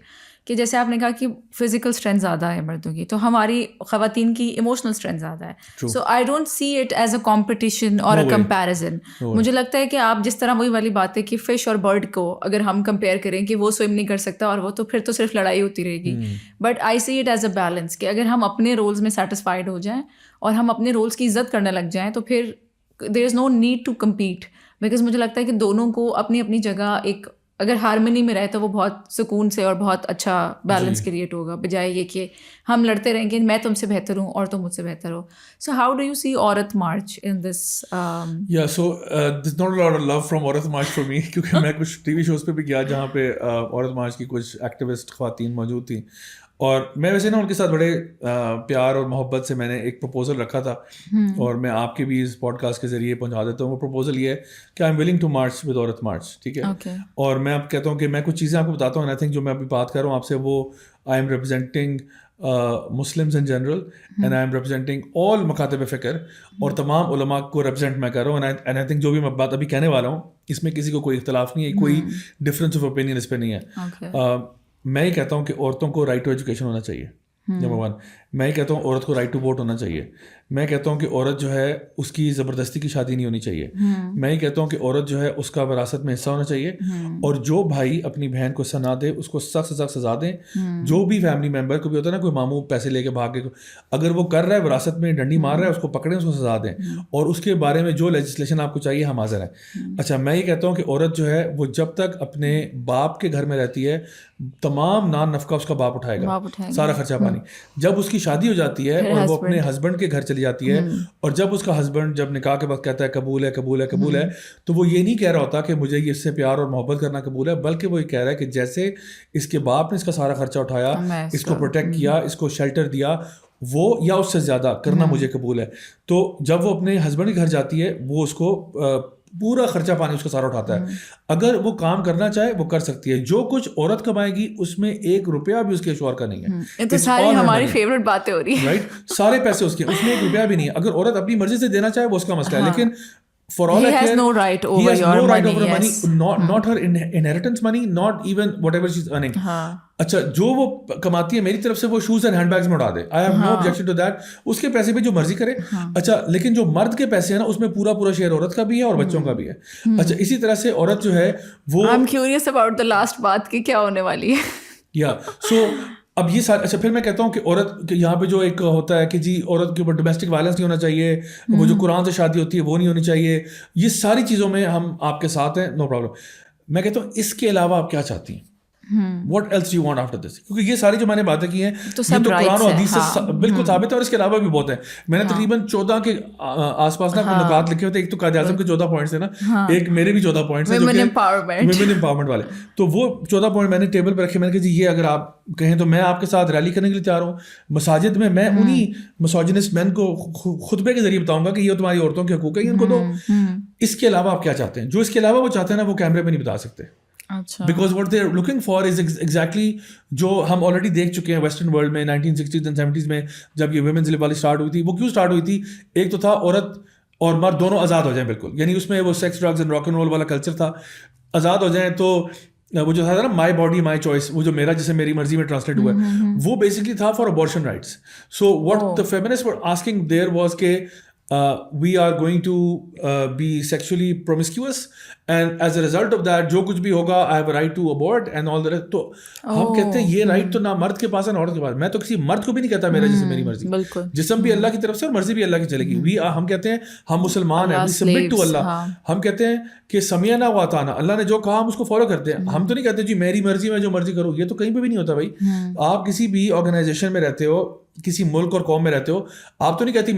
کہ جیسے آپ نے کہا کہ فزیکل اسٹرینتھ زیادہ ہے مردوں کی, تو ہماری خواتین کی ایموشنل اسٹرینتھ زیادہ ہے. So I don't see it as a competition or a comparison. مجھے لگتا ہے کہ آپ جس طرح وہی والی بات ہے کہ فش اور برڈ کو اگر ہم کمپیئر کریں کہ وہ سوئم نہیں کر سکتا اور وہ, تو پھر تو صرف لڑائی ہوتی رہے گی. But I C it as a balance کہ اگر ہم اپنے رولز میں سیٹسفائڈ ہو جائیں اور ہم اپنے رولز کی عزت کرنے لگ جائیں, تو پھر there is no need to compete. Because مجھے لگتا ہے کہ دونوں کو اپنی اپنی جگہ ایک اگر ہارمنی میں رہے تو وہ بہت سکون سے اور بہت اچھا بیلنس کریٹ ہوگا, بجائے یہ کہ ہم لڑتے رہیں گے میں تم سے بہتر ہوں اور تم مجھ سے بہتر ہو. So how do you see Aurat March in this? یا so this not a lot of love from Aurat March for me, کیونکہ میں کچھ ٹی وی شوز پہ بھی گیا جہاں پہ عورت مارچ کی کچھ ایکٹیوسٹ خواتین موجود تھیں, اور میں ویسے نا ان کے ساتھ بڑے پیار اور محبت سے میں نے ایک پروپوزل رکھا تھا, اور میں آپ کے بھی اس پوڈ کاسٹ کے ذریعے پہنچا دیتا ہوں. وہ پروپوزل یہ ہے کہ I'm willing to march with عورت مارچ, ٹھیک ہے. اور میں اب کہتا ہوں کہ میں کچھ چیزیں آپ کو بتاتا ہوں, آئی تھنک جو میں ابھی بات کر رہا ہوں آپ سے, وہ I am representing Muslims in general, and I am representing all مکاتب فکر, اور تمام علماء کو ریپرزینٹ میں کر رہا ہوں. اینڈ آئی تھنک جو بھی میں بات ابھی کہنے والا ہوں اس میں کسی کو کوئی اختلاف نہیں ہے, کوئی ڈفرینس آف اوپینین اس پہ نہیں ہے. میں یہ کہتا ہوں کہ عورتوں کو رائٹ ٹو ایجوکیشن ہونا چاہیے, نمبر 1. میں یہ کہتا ہوں عورت کو رائٹ ٹو ووٹ ہونا چاہیے. میں کہتا ہوں کہ عورت جو ہے اس کی زبردستی کی شادی نہیں ہونی چاہیے. میں یہ کہتا ہوں کہ عورت جو ہے اس کا وراثت میں حصہ ہونا چاہیے, اور جو بھائی اپنی بہن کو سنا دے اس کو سخت سے سخت سزا دیں. جو بھی فیملی ممبر کو بھی ہوتا ہے نا, کوئی ماموں پیسے لے کے بھاگ کے, اگر وہ کر رہا ہے وراثت میں ڈنڈی مار رہا ہے, اس کو پکڑیں, اس کو سزا دیں, اور اس کے بارے میں جو لیجسلیشن آپ کو چاہیے ہم حاضر ہیں. اچھا میں یہ کہتا ہوں کہ عورت جو ہے وہ جب تک اپنے باپ کے گھر میں رہتی ہے تمام نان نفقہ اس کا باپ اٹھائے گا, سارا خرچہ پانی. جب اس کی شادی ہو جاتی ہے اور وہ اپنے ہسبینڈ کے گھر چلی چلی جاتی ہے, اور جب اس کا ہسبینڈ جب نکاح کے وقت کہتا ہے قبول ہے قبول ہے قبول ہے, تو وہ یہ نہیں کہہ رہا ہوتا کہ مجھے اس سے پیار اور محبت کرنا قبول ہے, بلکہ وہ یہ کہہ رہا ہے کہ جیسے اس کے باپ نے اس کا سارا خرچہ اٹھایا, اس کو پروٹیکٹ کیا, اس کو شیلٹر دیا, وہ یا اس سے زیادہ کرنا مجھے قبول ہے. تو جب وہ اپنے ہسبینڈ کے گھر جاتی ہے, وہ اس کو پورا خرچہ پانی اس کا سارا اٹھاتا ہے. اگر وہ کام کرنا چاہے وہ کر سکتی ہے. جو کچھ عورت کمائے گی اس میں 1 روپیہ بھی اس کے شوہر کا نہیں ہے. یہ تو ساری ہماری فیوریٹ باتیں ہو رہی ہیں, رائٹ, سارے پیسے اس کے, اس میں 1 روپیہ بھی نہیں ہے. اگر عورت اپنی مرضی سے دینا چاہے وہ اس کا مسئلہ ہے, لیکن for all I care, he has no right over your money, yes. not her inheritance money, not even whatever she's earning. اچھا, جو وہ کماتی ہے میری طرف سے وہ شوز اینڈ ہینڈ بیگز میں اڑا دے, I have no objection to that. اس کے پیسے پہ جو مرضی کرے. اچھا, لیکن جو مرد کے پیسے ہیں نا, اس میں پورا شیئر عورت کا بھی ہے اور بچوں کا بھی ہے. اچھا, اسی طرح سے عورت جو ہے وہ I'm curious about the last بات کی کیا ہونے والی ہے. یا سو اب یہ سارے, اچھا پھر میں کہتا ہوں کہ عورت یہاں پہ جو ایک ہوتا ہے کہ جی عورت کے اوپر ڈومیسٹک وائلنس نہیں ہونا چاہیے, وہ جو قرآن سے شادی ہوتی ہے وہ نہیں ہونی چاہیے, یہ ساری چیزوں میں ہم آپ کے ساتھ ہیں, نو پرابلم. میں کہتا ہوں اس کے علاوہ آپ کیا چاہتی ہیں, what else do you want after this, کیونکہ یہ ساری جو میں نے باتیں کی ہیں یہ تو قرآن و حدیث سے بالکل ثابت ہے, اور اس کے علاوہ بھی بہت ہیں. میں نے تقریباً 14 کے آس پاس نا کوئی نکات لکھے ہوتے ہیں. ایک تو قائد اعظم کے 14 پوائنٹس ہیں نا, ایک میرے بھی 14 پوائنٹس ہیں ویمن امپاورمنٹ والے. تو وہ 14 پوائنٹ میں نے ٹیبل پہ رکھے. میں نے کہا جی یہ اگر آپ کہیں تو میں آپ کے ساتھ ریلی کرنے کے لیے تیار ہوں مساجد میں. میں انہی مسوجنسٹ مین کو خطبے کے ذریعے بتاؤں گا کہ یہ تمہاری عورتوں کے حقوق ہیں, ان کو دو. اس کے علاوہ آپ کیا چاہتے ہیں, جو اس کے علاوہ وہ چاہتے ہیں نا وہ کیمرے پہ نہیں بتا سکتے. Because what they're looking for is exactly جو ہم آلریڈی دیکھ چکے ہیں ویسٹرن ورلڈ میں 1960s and 70s میں جب یہ ویمنز لب والی اسٹارٹ ہوئی تھی. وہ کیوں اسٹارٹ ہوئی تھی, ایک تو تھا عورت اور مرد دونوں آزاد ہو جائیں بالکل, یعنی اس میں وہ sex drugs and rock and roll والا کلچر تھا, آزاد ہو جائیں. تو وہ جو تھا نا مائی باڈی مائی چوائس, وہ جو میرا جسے میری مرضی میں ٹرانسلیٹ ہوا ہے, وہ بیسکلی تھا for abortion rights. So what the feminist were asking there was کہ we are going to be sexually promiscuous and as a result of that جو کچھ بھی ہوگا I have a right to abort and all the rest. تو ہم کہتے ہیں یہ رائٹ تو نہ مرد کے پاس ہے نہ عورت کے پاس. میں تو کسی مرد کو بھی نہیں کہتا میرا جسم میری مرضی, جسم بھی اللہ کی طرف سے اور مرضی بھی اللہ کی چلے گی. ہم کہتے ہیں ہم مسلمان ہیں, we submit to Allah. ہم کہتے ہیں کہ سمعنا و اطعنا, اللہ نے جو کہا ہم اس کو فالو کرتے ہیں. ہم تو نہیں کہتے جی میری مرضی میں جو مرضی کروں, یہ تو کہیں پہ بھی نہیں ہوتا بھائی. آپ کسی بھی آرگنائزیشن میں رہتے ہو, کسی ملک اور قوم میں رہتے ہو, آپ تو نہیں کہتی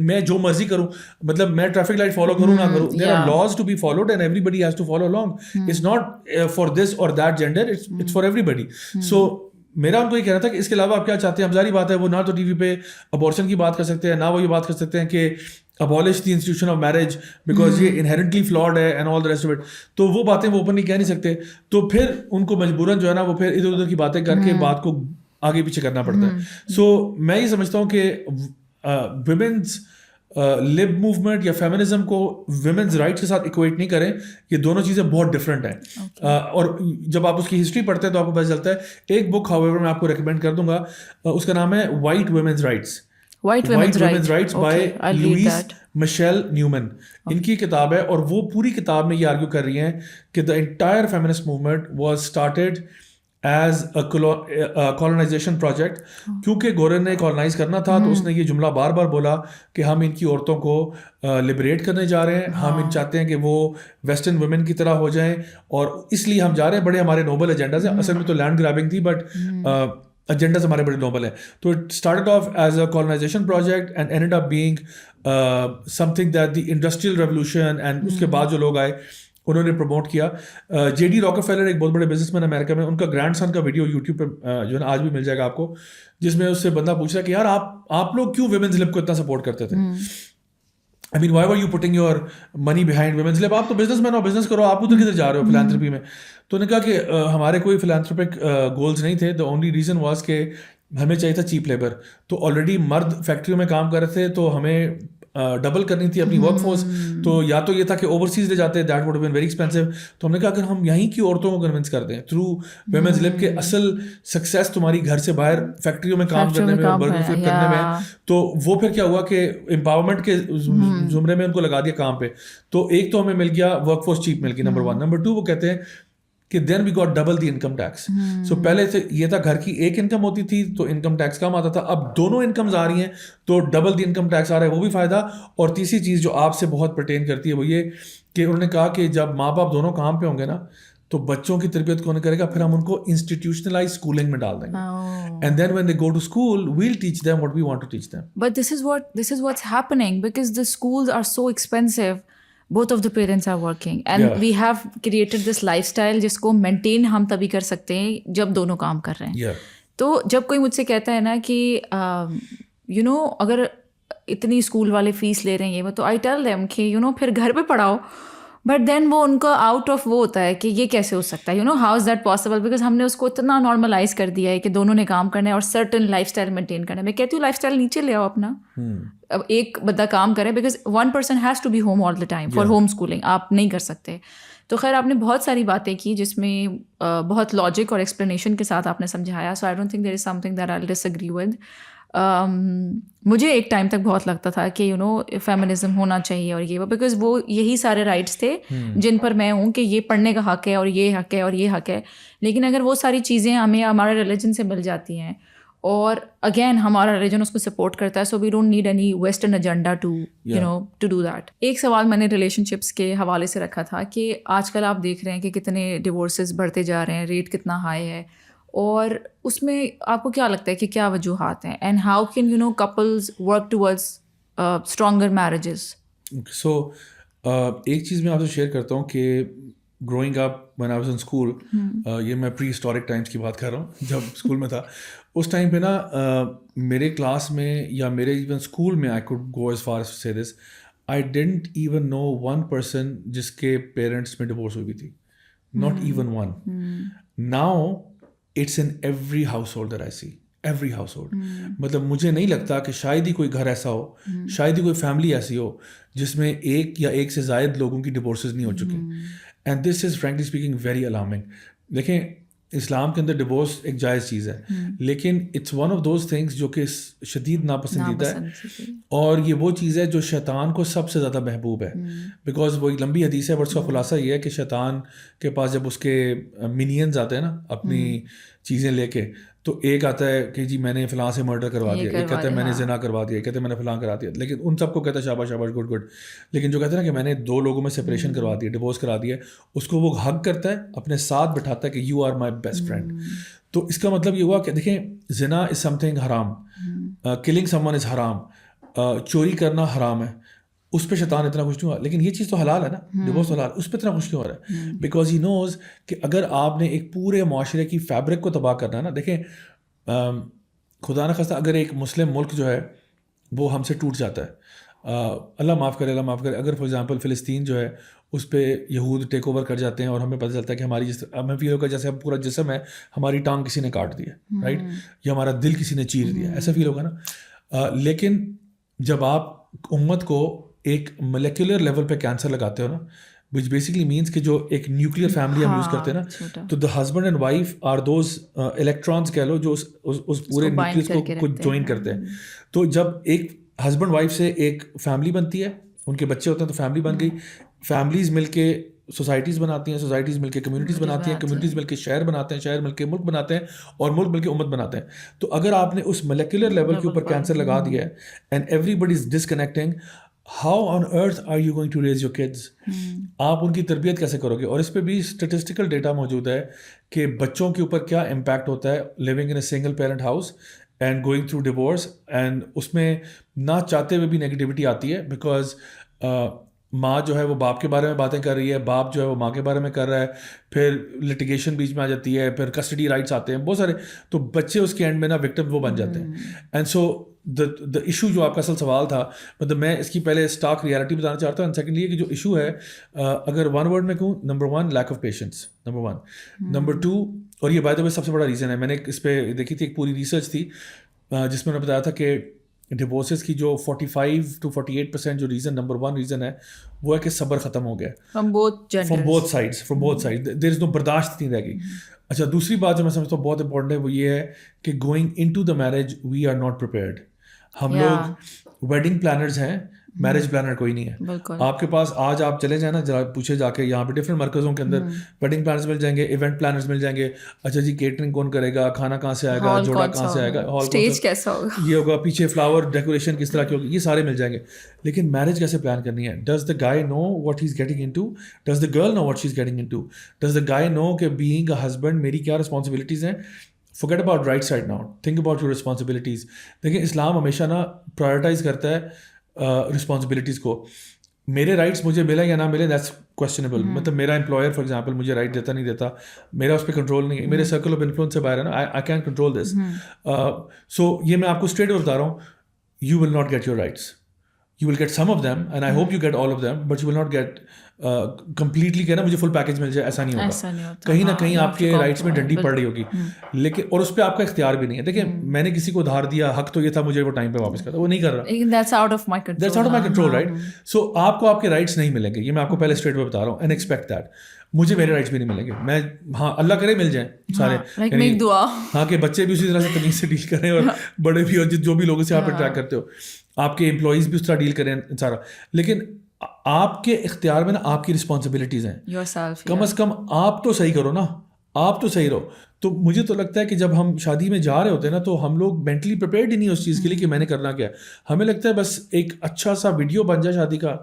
میں جو مرضی کروں, مطلب میں ٹریفک لائٹ فالو کروں نہ کروں. There are laws to be followed and everybody has to follow along. It's not for this or that gender, it's for everybody. So میرا ان کو یہ کہنا تھا کہ اس کے علاوہ آپ کیا چاہتے ہیں. اب ظاہری بات ہے وہ نہ تو ٹی وی پہ ابورشن کی بات کر سکتے ہیں, نہ وہ یہ بات کر سکتے ہیں کہ abolish the institution of marriage because یہ inherently flawed ہے and all the rest of it. تو وہ باتیں وہ اوپن نہیں کہہ نہیں سکتے. تو پھر ان کو مجبوراً جو ہے نا وہ پھر ادھر ادھر کی باتیں کر کے بات کو آگے پیچھے کرنا پڑتا ہے. سو میں یہ سمجھتا ہوں کہ ویمنز لب موومنٹ یا فیمنزم کو ویمنز رائٹس کے ساتھ اکویٹ نہیں کریں, یہ دونوں چیزیں بہت ڈفرینٹ ہیں. اور جب آپ اس کی ہسٹری پڑھتے ہیں تو آپ کو پتہ چلتا ہے. ایک بک however میں آپ کو ریکمینڈ کر دوں گا, اس کا نام ہے white women's rights, White Women's Rights by Louise Michelle Newman. ان کی کتاب ہے, اور وہ پوری کتاب میں یہ آرگیو کر رہی ہیں کہ the entire feminist movement was started as a colonization project. کیونکہ گورن نے کالونائز کرنا تھا تو اس نے یہ جملہ بار بار بولا کہ ہم ان کی عورتوں کو لبریٹ کرنے جا رہے ہیں, ہم ان چاہتے ہیں کہ وہ ویسٹرن ویمن کی طرح ہو جائیں, اور اس لیے ہم جا رہے ہیں. بڑے ہمارے نوبل ایجنڈاز ہیں, اصل میں تو لینڈ گرابنگ تھی بٹ ایجنڈاز ہمارے بڑے نوبل ہیں. تو it started off as a colonisation project and ended up being something that the industrial revolution, and اس کے بعد جو لوگ آئے انہوں نے پروموٹ کیا. جے ڈی راکفیلر ایک بہت بڑے بزنس مین امریکہ میں, ان کا گرینڈ سن کا ویڈیو یوٹیوب پہ جو ہے نا آج بھی مل جائے گا آپ کو, جس میں اس سے بندہ پوچھ رہا ہے کہ یار آپ لوگ کیوں ویمنز لب کو اتنا سپورٹ کرتے تھے. I mean, why were you putting your money behind women's lib? آپ تو بزنس مین ہو, بزنس کرو, آپ ادھر کدھر جا رہے ہو فلانتھرپی میں. تو انہوں نے کہا کہ ہمارے کوئی فلانتھرپک گولز نہیں تھے. the only reason was کہ ہمیں چاہیے تھا چیپ لیبر. تو آلریڈی مرد فیکٹریوں میں کام کر رہے تھے, تو ہمیں ڈبل کرنی تھی اپنی ورک فورس. تو یا تو یہ تھا کہ اوورسیز لے جاتے, that would have been very expensive. تو ہم نے کہا اگر ہم یہیں کی عورتوں کو کنونس کر دیں تھرو ویمنز لب کے اصل سکسیس تمہاری گھر سے باہر فیکٹریوں میں کام کرنے میں اور برگر فلپ کرنے میں, تو وہ پھر کیا ہوا کہ امپاورمنٹ کے زمرے میں ان کو لگا دیا کام پہ. تو ایک تو ہمیں مل گیا ورک فورس چیپ مل گئی, نمبر 1. نمبر 2 وہ کہتے ہیں کہ then we got double the income tax. So پہلے سے یہ تھا گھر کی ایک انکم ہوتی تھی تو انکم ٹیکس کم آتا تھا, اب دونوں انکمز آ رہی ہیں تو ڈبل دی انکم ٹیکس آ رہا ہے, وہ بھی فائدہ. اور تیسری چیز جو آپ سے بہت پرٹین کرتی ہے وہ یہ کہ انہوں نے کہا کہ جب ماں باپ دونوں کام پہ ہوں گے نا, تو بچوں کی تربیت کون کرے گا؟ پھر ہم ان کو انسٹیٹیوشنلائز اسکولنگ میں ڈال دیں گے. And then when they go to school we'll teach them what we want to teach them. But this is what's happening because the schools are so expensive. Both of the parents are working and we have created this lifestyle جس کو maintain ہم تبھی کر سکتے ہیں جب دونوں کام کر رہے ہیں. تو جب کوئی مجھ سے کہتا ہے نا کہ اگر اتنی اسکول والے فیس لے رہے ہیں وہ، تو آئی ٹیل دیم کہ پھر گھر پہ پڑھاؤ. بٹ دین وہ ان کا آؤٹ آف وہ ہوتا ہے کہ یہ کیسے ہو سکتا ہے، how is that possible, because ہم نے اس کو اتنا نارملائز کر دیا ہے کہ دونوں نے کام کرنا ہے اور سرٹن لائف اسٹائل مینٹین کرنا ہے. میں کہتی ہوں لائف اسٹائل نیچے لے آؤ اپنا. اب ایک بندہ کام کرے because one person has to be home all the time for home schooling, آپ نہیں کر سکتے. تو خیر آپ نے بہت ساری باتیں کی جس میں بہت لاجک اور ایکسپلینیشن کے ساتھ آپ نے سمجھایا. So I don't think there is something that I will disagree with. مجھے ایک ٹائم تک بہت لگتا تھا کہ فیمنزم ہونا چاہیے اور یہ، بیکاز وہ یہی سارے رائٹس تھے جن پر میں ہوں کہ یہ پڑھنے کا حق ہے اور یہ حق ہے اور یہ حق ہے. لیکن اگر وہ ساری چیزیں ہمیں ہمارے ریلیجن سے مل جاتی ہیں اور اگین ہمارا ریلیجن اس کو سپورٹ کرتا ہے، so we don't need any western agenda to do that. ایک سوال میں نے ریلیشن شپس کے حوالے سے رکھا تھا کہ آج کل آپ دیکھ رہے ہیں کہ کتنے ڈیورسز بڑھتے جا رہے ہیں، ریٹ کتنا ہائی ہے، اور اس میں آپ کو کیا لگتا ہے کہ کیا وجوہات ہیں and how can couples work towards stronger marriages? So ایک چیز میں آپ سے شیئر کرتا ہوں کہ growing up when I was in school, یہ میں پری ہسٹورک ٹائمس کی بات کر رہا ہوں، جب اسکول میں تھا اس ٹائم پہ نا میرے کلاس میں یا میرے ایون اسکول میں I could go as far سے دس، I didn't even know one person جس کے پیرنٹس میں ڈیورس ہوئی تھی، not even one. Now it's in every household that I see, every household. مطلب مجھے نہیں لگتا کہ شاید ہی کوئی گھر ایسا ہو، شاید ہی کوئی فیملی ایسی ہو جس میں ایک یا ایک سے زائد لوگوں کی ڈیورسز نہیں ہو چکی. And this is frankly speaking very alarming. دیکھیں اسلام کے اندر ڈیورس ایک جائز چیز ہے، لیکن it's one of those things جو کہ شدید ناپسندیدہ ہے، اور یہ وہ چیز ہے جو شیطان کو سب سے زیادہ محبوب ہے. بیکاز وہ لمبی حدیث ہے، بٹ اس کا خلاصہ یہ ہے کہ شیطان کے پاس جب اس کے منینز آتے ہیں نا اپنی چیزیں لے کے، تو ایک آتا ہے کہ جی میں نے فلاں سے مرڈر کروا دیا، ایک کہتا ہے میں نے زنا کروا دیا، ایک کہتے ہیں میں نے فلاں کرا دیا، لیکن ان سب کو کہتا ہے شاباش شاباش گڈ گڈ. لیکن جو کہتے ہیں نا کہ میں نے دو لوگوں میں سپریشن کروا دی، ڈیورس کرا دیا، اس کو وہ حق کرتا ہے، اپنے ساتھ بٹھاتا ہے کہ you are my best friend. تو اس کا مطلب یہ ہوا کہ دیکھیں زنا از سم تھنگ حرام، کلنگ سم ون از حرام، چوری کرنا حرام ہے، اس پہ شیطان اتنا خوش نہیں ہوا. لیکن یہ چیز تو حلال ہے نا، ڈیورس حلال، اس پہ اتنا خوش کیوں ہو رہا ہے؟ بیکاز ہی نوز کہ اگر آپ نے ایک پورے معاشرے کی فیبرک کو تباہ کرنا ہے نا. دیکھیں خدا نخواستہ اگر ایک مسلم ملک جو ہے وہ ہم سے ٹوٹ جاتا ہے، اللہ معاف کرے، اللہ معاف کرے، اگر فار ایگزامپل فلسطین جو ہے اس پہ یہود ٹیک اوور کر جاتے ہیں اور ہمیں پتہ چلتا ہے کہ ہماری ہمیں فیل ہوگا جیسے پورا جسم ہے ہماری ٹانگ کسی نے کاٹ دیا، رائٹ، یا ہمارا دل کسی نے چیر دیا، ایسا فیل ہوگا نا. لیکن جب آپ امت کو ایک مولیکولر لیول پہ کینسر لگاتے ہو نا، which basically means کہ جو ایک نیوکلیئر فیملی ہم یوز کرتے ہیں نا، تو the husband and wife are those electrons کہہ لو جو اس پورے نیوکلیس کو جوائن کرتے ہیں. تو جب ایک ہسبینڈ وائف سے ایک فیملی بنتی ہے، ان کے بچے ہوتے ہیں تو فیملی بن گئی، فیملیز مل کے سوسائٹیز بناتی ہیں، سوسائٹیز مل کے کمیونٹیز بناتی ہیں، کمیونٹیز مل کے شہر بناتے ہیں، شہر مل کے ملک بناتے ہیں، اور ملک مل کے امت بناتے ہیں. تو اگر آپ نے اس مولیکولر لیول کے اوپر کینسر لگا دیا ہے and everybody is disconnecting, how on earth are you going to raise your kids? آپ ان کی تربیت کیسے کرو گے؟ اور اس پہ بھی اسٹیٹسٹیکل ڈیٹا موجود ہے کہ بچوں کے اوپر کیا امپیکٹ ہوتا ہے living in a single parent house and going through divorce. And اس میں نہ چاہتے ہوئے بھی نیگیٹیوٹی آتی ہے، بیکاز ماں جو ہے وہ باپ کے بارے میں باتیں کر رہی ہے، باپ جو ہے وہ ماں کے بارے میں کر رہا ہے، پھر لٹیگیشن بیچ میں آ جاتی ہے، پھر کسٹڈی رائٹس آتے ہیں بہت سارے، تو بچے اس کے اینڈ میں نا وکٹم وہ بن جاتے ہیں. اینڈ سو دا ایشو جو آپ کا اصل سوال تھا، مطلب میں اس کی پہلے اسٹاک ریالٹی بتانا چاہتا ہوں. اینڈ سیکنڈلی یہ کہ جو ایشو ہے، اگر ون ورڈ میں کہوں، number one lack of patience, number one. Number two, اور یہ بائی دا وے سب سے بڑا ریزن ہے، میں نے اس پہ دیکھی تھی ایک پوری ریسرچ تھی جس میں نے بتایا تھا کہ ڈیورسز کی جو 45 to 48% جو ریزن، نمبر ون ریزن ہے وہ ہے کہ صبر ختم ہو گیا from both sides, there is نو برداشت نہیں رہ گئی. اچھا، دوسری بات جو میں سمجھتا ہوں بہت امپورٹنٹ ہے وہ یہ ہے کہ going into the marriage we are not prepared. ہم لوگ ویڈنگ پلانرز ہیں میرج پلانر کوئی نہیں ہے. بالکل. آپ کے پاس آج آپ چلے جائیں نا, پوچھے جا کے یہاں پہ ڈفرینٹ مرکزوں کے اندر ویڈنگ پلانرز مل جائیں گے, ایونٹ پلانرز مل جائیں گے. اچھا جی کیٹرنگ کون کرے گا, کھانا کہاں سے آئے گا, جوڑا کہاں سے آئے گا, ہال اسٹیج کیسا ہوگا, یہ ہوگا, پیچھے فلاور ڈیکوریشن کس طرح کی ہوگی, یہ سارے مل جائیں گے. لیکن میرج کیسے پلان کرنی ہے؟ Does the guy know what he is getting into, does the girl know what she is getting into, does the guy know کہ بینگ اے ہسبینڈ میری کیا رسپانسبلٹیز ہیں. forget about right side now, think about your responsibilities. دیکھیں اسلام ہمیشہ نا prioritise کرتا ہے responsibilities کو. میرے رائٹس مجھے ملیں یا نہ ملیں دیٹس کویسچنیبل. مطلب میرا امپلائر فار ایگزامپل مجھے رائٹ دیتا نہیں دیتا, میرا اس پہ کنٹرول نہیں ہے, میرے سرکل آف انفلوئنس سے باہر ہے نا, آئی کین کنٹرول دس. سو یہ میں آپ کو اسٹریٹ بتا رہا ہوں, you will not get your rights. You will get some of them and I hope you get all of them, but you will not get completely کہنا مجھے فل package مل جائے, ایسا نہیں ہوگا. کہیں نہ کہیں آپ کے رائٹس میں ڈنڈی پڑ رہی ہوگی, لیکن اور اس پہ آپ کا اختیار بھی نہیں ہے. دیکھیں میں نے کسی کو ادھار دیا, حق تو یہ تھا مجھے وہ ٹائم پہ واپس کرتا, وہ نہیں کر رہا. That's out of my control, right? So آپ کو آپ کے رائٹس نہیں ملیں گے, یہ میں آپ کو پہلے اسٹریٹ پہ بتا رہا ہوں, and expect that. مجھے میرے رائٹس بھی نہیں ملیں گے. میں ہاں اللہ کرے مل جائیں سارے, ہاں کہ بچے بھی اسی طرح سے تمیز سے ڈیل کریں اور بڑے بھی, اور جو بھی لوگوں سے آپ انٹریکٹ کرتے ہو, آپ کے امپلائیز بھی اس طرح ڈیل کریں سارا. لیکن آپ کے اختیار میں نا آپ کی رسپانسبلٹیز ہیں. کم از کم آپ تو صحیح کرو نا, آپ تو صحیح رہو. تو مجھے تو لگتا ہے کہ جب ہم شادی میں جا رہے ہوتے ہیں نا, تو ہم لوگ مینٹلی پریپیئرڈ ہی نہیں اس چیز کے لیے کہ میں نے کرنا کیا ہے. ہمیں لگتا ہے بس ایک اچھا سا ویڈیو بن جائے شادی کا,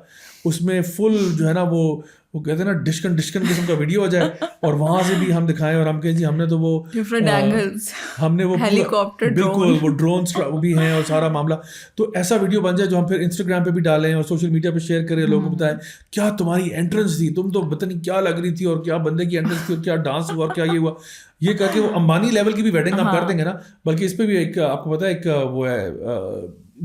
اس میں فل جو ہے نا وہ کہتے ہیں نا ڈشکن قسم کا ویڈیو ہو جائے, اور وہاں سے بھی ہم دکھائیں اور ہم کہیں جی ہم نے تو وہ ہم نے وہ بالکل وہ ڈرونس بھی ہیں اور سارا معاملہ. تو ایسا ویڈیو بن جائے جو ہم پھر انسٹاگرام پہ بھی ڈالیں اور سوشل میڈیا پہ شیئر کریں, لوگوں کو بتائیں کیا تمہاری انٹرنس تھی, تم تو پتہ نہیں کیا لگ رہی تھی, اور کیا بندے کی انٹرنس تھی, اور کیا ڈانس ہوا, اور کیا یہ ہوا. یہ کر کے وہ امبانی لیول کی بھی ویڈنگ ہم کر دیں گے نا. بلکہ اس پہ بھی ایک آپ کو پتا ہے ایک وہ ہے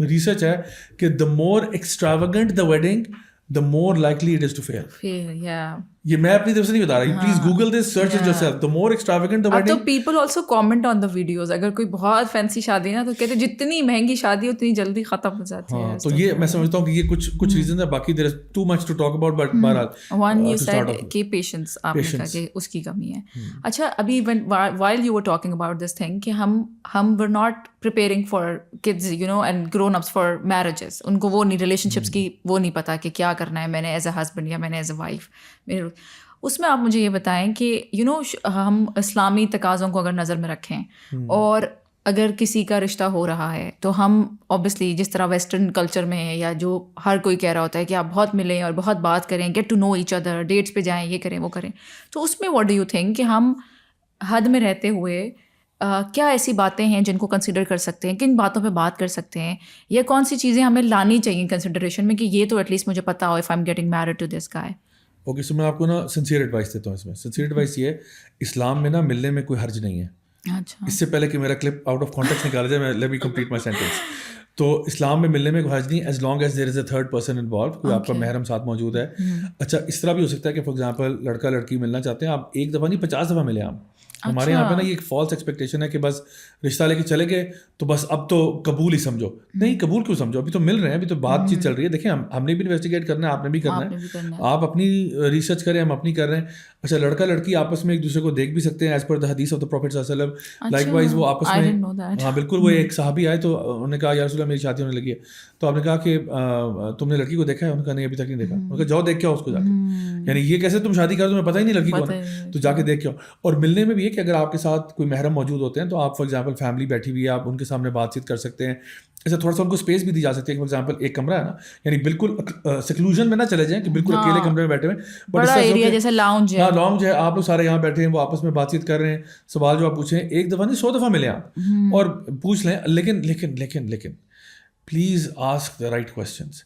ریسرچ ہے کہ the more extravagant the wedding, the more likely it is to fail. یہ میں اپنی طرف سے نہیں بتا رہا, please Google this, search it yourself. the more extravagant the wedding. تو people also comment on the videos. اگر کوئی بہت فینسی شادی نا, تو کہتے ہیں جتنی مہنگی شادی اتنی جلدی ختم ہو جاتی ہے. تو یہ میں سمجھتا ہوں کہ یہ کچھ ریزنز ہیں, باقی there is too much to talk about, but بہرحال one you said کہ پیشنس, آپ نے کہا کہ اس کی کمی ہے. اچھا ابھی while you were talking about this thing کہ ہم were not preparing for kids, you know, and grown ups for marriages. ان کو وہ نہیں, ریلیشن شپس کی وہ نہیں پتا کہ کیا کرنا ہے میں نے ایز اے ہسبینڈ یا میں نے ایز اے وائف. اس میں آپ مجھے یہ بتائیں کہ یو نو ہم اسلامی تقاضوں کو اگر نظر میں رکھیں, اور اگر کسی کا رشتہ ہو رہا ہے تو ہم اوبیسلی جس طرح ویسٹرن کلچر میں ہے, یا جو ہر کوئی کہہ رہا ہوتا ہے کہ آپ بہت ملیں اور بہت بات کریں, get to know each other, dates پہ جائیں, یہ کریں وہ کریں. تو اس میں واٹ ڈو یو تھنک کہ ہم حد میں رہتے ہوئے کیا ایسی باتیں ہیں جن کو کنسیڈر کر سکتے ہیں, کن باتوں پہ بات کر سکتے ہیں, یا کون سی چیزیں ہمیں لانی چاہیے کنسیڈریشن میں کہ یہ تو ایٹ لیسٹ مجھے پتا ہو if I am getting married to this guy. Okay, so میں آپ کو نا سنسیئر ایڈوائس دیتا ہوں. اس میں سنسیئر ایڈوائس یہ ہے, اسلام میں نا ملنے میں کوئی حرج نہیں ہے. اس سے پہلے کہ میرا کلپ آؤٹ آف کانٹیکسٹ نکالا جائے, let me complete my sentence. تو اسلام میں ملنے میں کوئی حرج نہیں, as long as there is a third person involve, کوئی آپ کا محرم ساتھ موجود ہے. اچھا اس طرح بھی ہو سکتا ہے کہ فار ایگزامپل لڑکا لڑکی ملنا چاہتے ہیں, آپ ایک دفعہ نہیں 50 دفعہ ملیں. آپ ہمارے یہاں پہ نا یہ ایک فالس ایکسپیکٹیشن ہے کہ بس رشتہ لے کے چلے گئے تو بس اب تو قبول ہی سمجھو. نہیں, قبول کیوں سمجھو, ابھی تو مل رہے ہیں, ابھی تو بات چیت چل رہی ہے. دیکھیں ہم نے بھی انویسٹیگیٹ کرنا ہے, آپ نے بھی کرنا ہے, آپ اپنی ریسرچ کریں, ہم اپنی کر رہے ہیں. اچھا لڑکا لڑکی آپس میں ایک دوسرے کو دیکھ بھی سکتے ہیں ایز پر دا حدیث آف دا پروفیٹ صلی اللہ علیہ وسلم. لائک وائز وہ آپس میں, ہاں بالکل, وہ ایک صحابی آئے تو انہوں نے کہا یا رسول اللہ میری شادی ہونے لگی ہے. تو آپ نے کہا کہ تم نے لڑکی کو دیکھا ہے؟ انہوں نے کہا نہیں ابھی تک نہیں دیکھا. انہوں نے کہا جاؤ دیکھ کے آؤ اس کو جا کے. یعنی یہ کیسے تم شادی کر, تمہیں پتہ ہی نہیں لڑکی کون ہے, تو جا کے دیکھ کے آؤ. اور ملنے میں بھی یہ کہ اگر آپ کے ساتھ کوئی محرم موجود ہوتے ہیں تو آپ فار ایگزامپل فیملی بیٹھی ہوئی ہے, آپ ان کے سامنے بات چیت کر سکتے ہیں. ایسا تھوڑا سا ان کو اسپیس بھی دی جا سکتی ہے. فار ایگزامپل ایک کمرہ ہے نا, یعنی بالکل سیکلوژن میں نہ چلے جائیں کہ بالکل اکیلے کمرے میں بیٹھے ہوئے, بڑا ایریا جیسے لاؤنج ہے. ہاں لاؤنج ہے, آپ لوگ سارے یہاں بیٹھے ہیں, وہ آپس میں بات چیت کر رہے ہیں, سوال جو آپ پوچھیں ایک دفعہ نہیں 100 دفعہ ملیں آپ اور پوچھ لیں. لیکن لیکن لیکن لیکن please ask the right questions.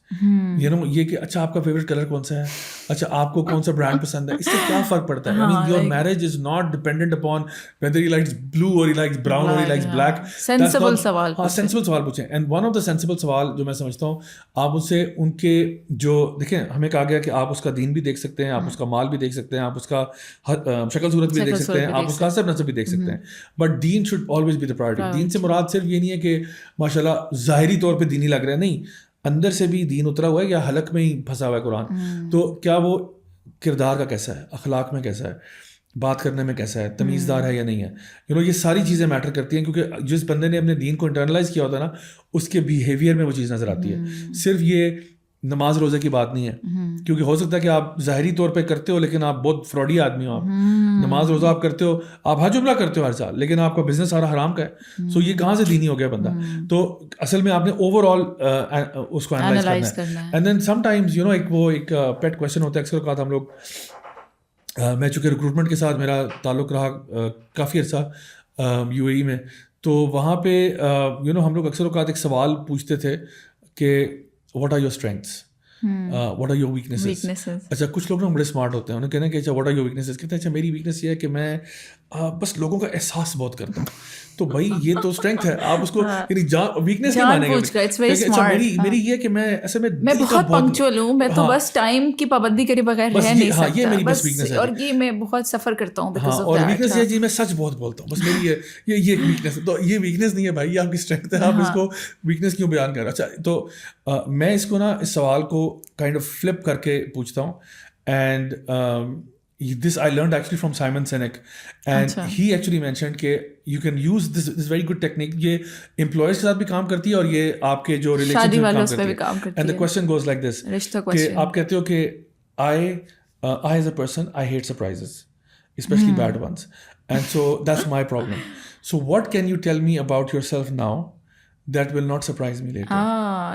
You know یہ کہ اچھا آپ کا فیوریٹ کلر کون سا ہے, اچھا آپ کو کون سا برانڈ پسند ہے, اس سے کیا فرق پڑتا ہے. I mean your marriage is not dependent upon whether he likes blue or he likes brown اور ہی لائکس بلیک. سینسیبل سوال, ہاں سینسیبل سوال پوچھیں. And one of the sensible سوال جو میں سمجھتا ہوں, آپ ان سے ان کے جو دیکھیں, ہمیں کہا گیا کہ آپ اس کا دین بھی دیکھ سکتے ہیں, آپ اس کا مال بھی دیکھ سکتے ہیں, آپ اس کا شکل صورت بھی دیکھ سکتے ہیں, آپ اس کا حسب نسب بھی دیکھ سکتے ہیں, بٹ دین should always be the priority. دین سے مراد صرف یہ نہیں ہے کہ ماشاء اللہ ظاہری طور پہ دینی لگ رہا ہے, نہیں, اندر سے بھی دین اترا ہوا ہے یا حلق میں ہی پھنسا ہوا ہے قرآن. تو کیا وہ کردار کا کیسا ہے, اخلاق میں کیسا ہے, بات کرنے میں کیسا ہے, تمیزدار ہے یا نہیں ہے. یو نو یہ ساری چیزیں میٹر کرتی ہیں, کیونکہ جس بندے نے اپنے دین کو انٹرنلائز کیا ہوتا ہے نا, اس کے بیہیویئر میں وہ چیز نظر آتی ہے. صرف یہ نماز روزے کی بات نہیں ہے, کیونکہ ہو سکتا ہے کہ آپ ظاہری طور پہ کرتے ہو لیکن آپ بہت فراڈی آدمی ہو, آپ نماز روزہ آپ کرتے ہو, آپ حج عمرہ کرتے ہو ہر سال, لیکن آپ کا بزنس سارا حرام کا ہے. سو یہ کہاں سے دینی ہو گیا بندہ؟ تو اصل میں آپ نے اوور آل اس کو اینالائز کرنا ہے. And then sometimes you know ایک پیٹ کویشچن ہوتا ہے اکثر اوقات ہم لوگ, میں چونکہ ریکروٹمنٹ کے ساتھ میرا تعلق رہا کافی عرصہ یو اے ای میں, تو وہاں پہ یو نو ہم لوگ اکثر اوقات ایک سوال پوچھتے تھے کہ what are your strengths, what are your weaknesses. اچھا کچھ لوگ نا بڑے اسمارٹ ہوتے ہیں, انہیں کہنا کہ اچھا واٹ آر یور ویکنیسز, کہتے ہیں اچھا میری ویکنیس یہ ہے کہ میں بس لوگوں کا احساس بہت کرتا ہوں. تو بھائی یہ تو اسٹرینگتھ ہے, آپ اس کو یعنی ویکنیس نہیں مانیں گے. میری یہ کہ میں ایسے میں بہت پنکچوئل ہوں, میں تو بس ٹائم کی پابندی کرے بغیر رہ نہیں سکتا, یہ میری بس ویکنیس ہے. اور یہ میں بہت سفر کرتا ہوں بیکاز آف اور دیٹ. ویکنیس یہ جی میں سچ بہت بولتا ہوں, بس میری یہ ایک ویکنیس ہے. تو یہ ویکنیس نہیں ہے بھائی, یہ آپ کی اسٹرینگتھ ہے, آپ اس کو ویکنیس کیوں بیان کر رہے ہیں؟ اچھا تو میں اس کو نا اس سوال کو کائنڈ آف فلپ کر کے پوچھتا ہوں. And this I learned actually from Simon Sinek, and he actually mentioned کہ you can use this very good technique. یہ employers کے ساتھ بھی کام کرتی ہے اور یہ آپ کے جو relationship میں کام کرتی ہے. And the question goes like this کہ آپ کہتے ہو کہ I as a person I hate surprises, especially bad ones, and so that's my problem. So what can you tell me about yourself now that will not surprise me later?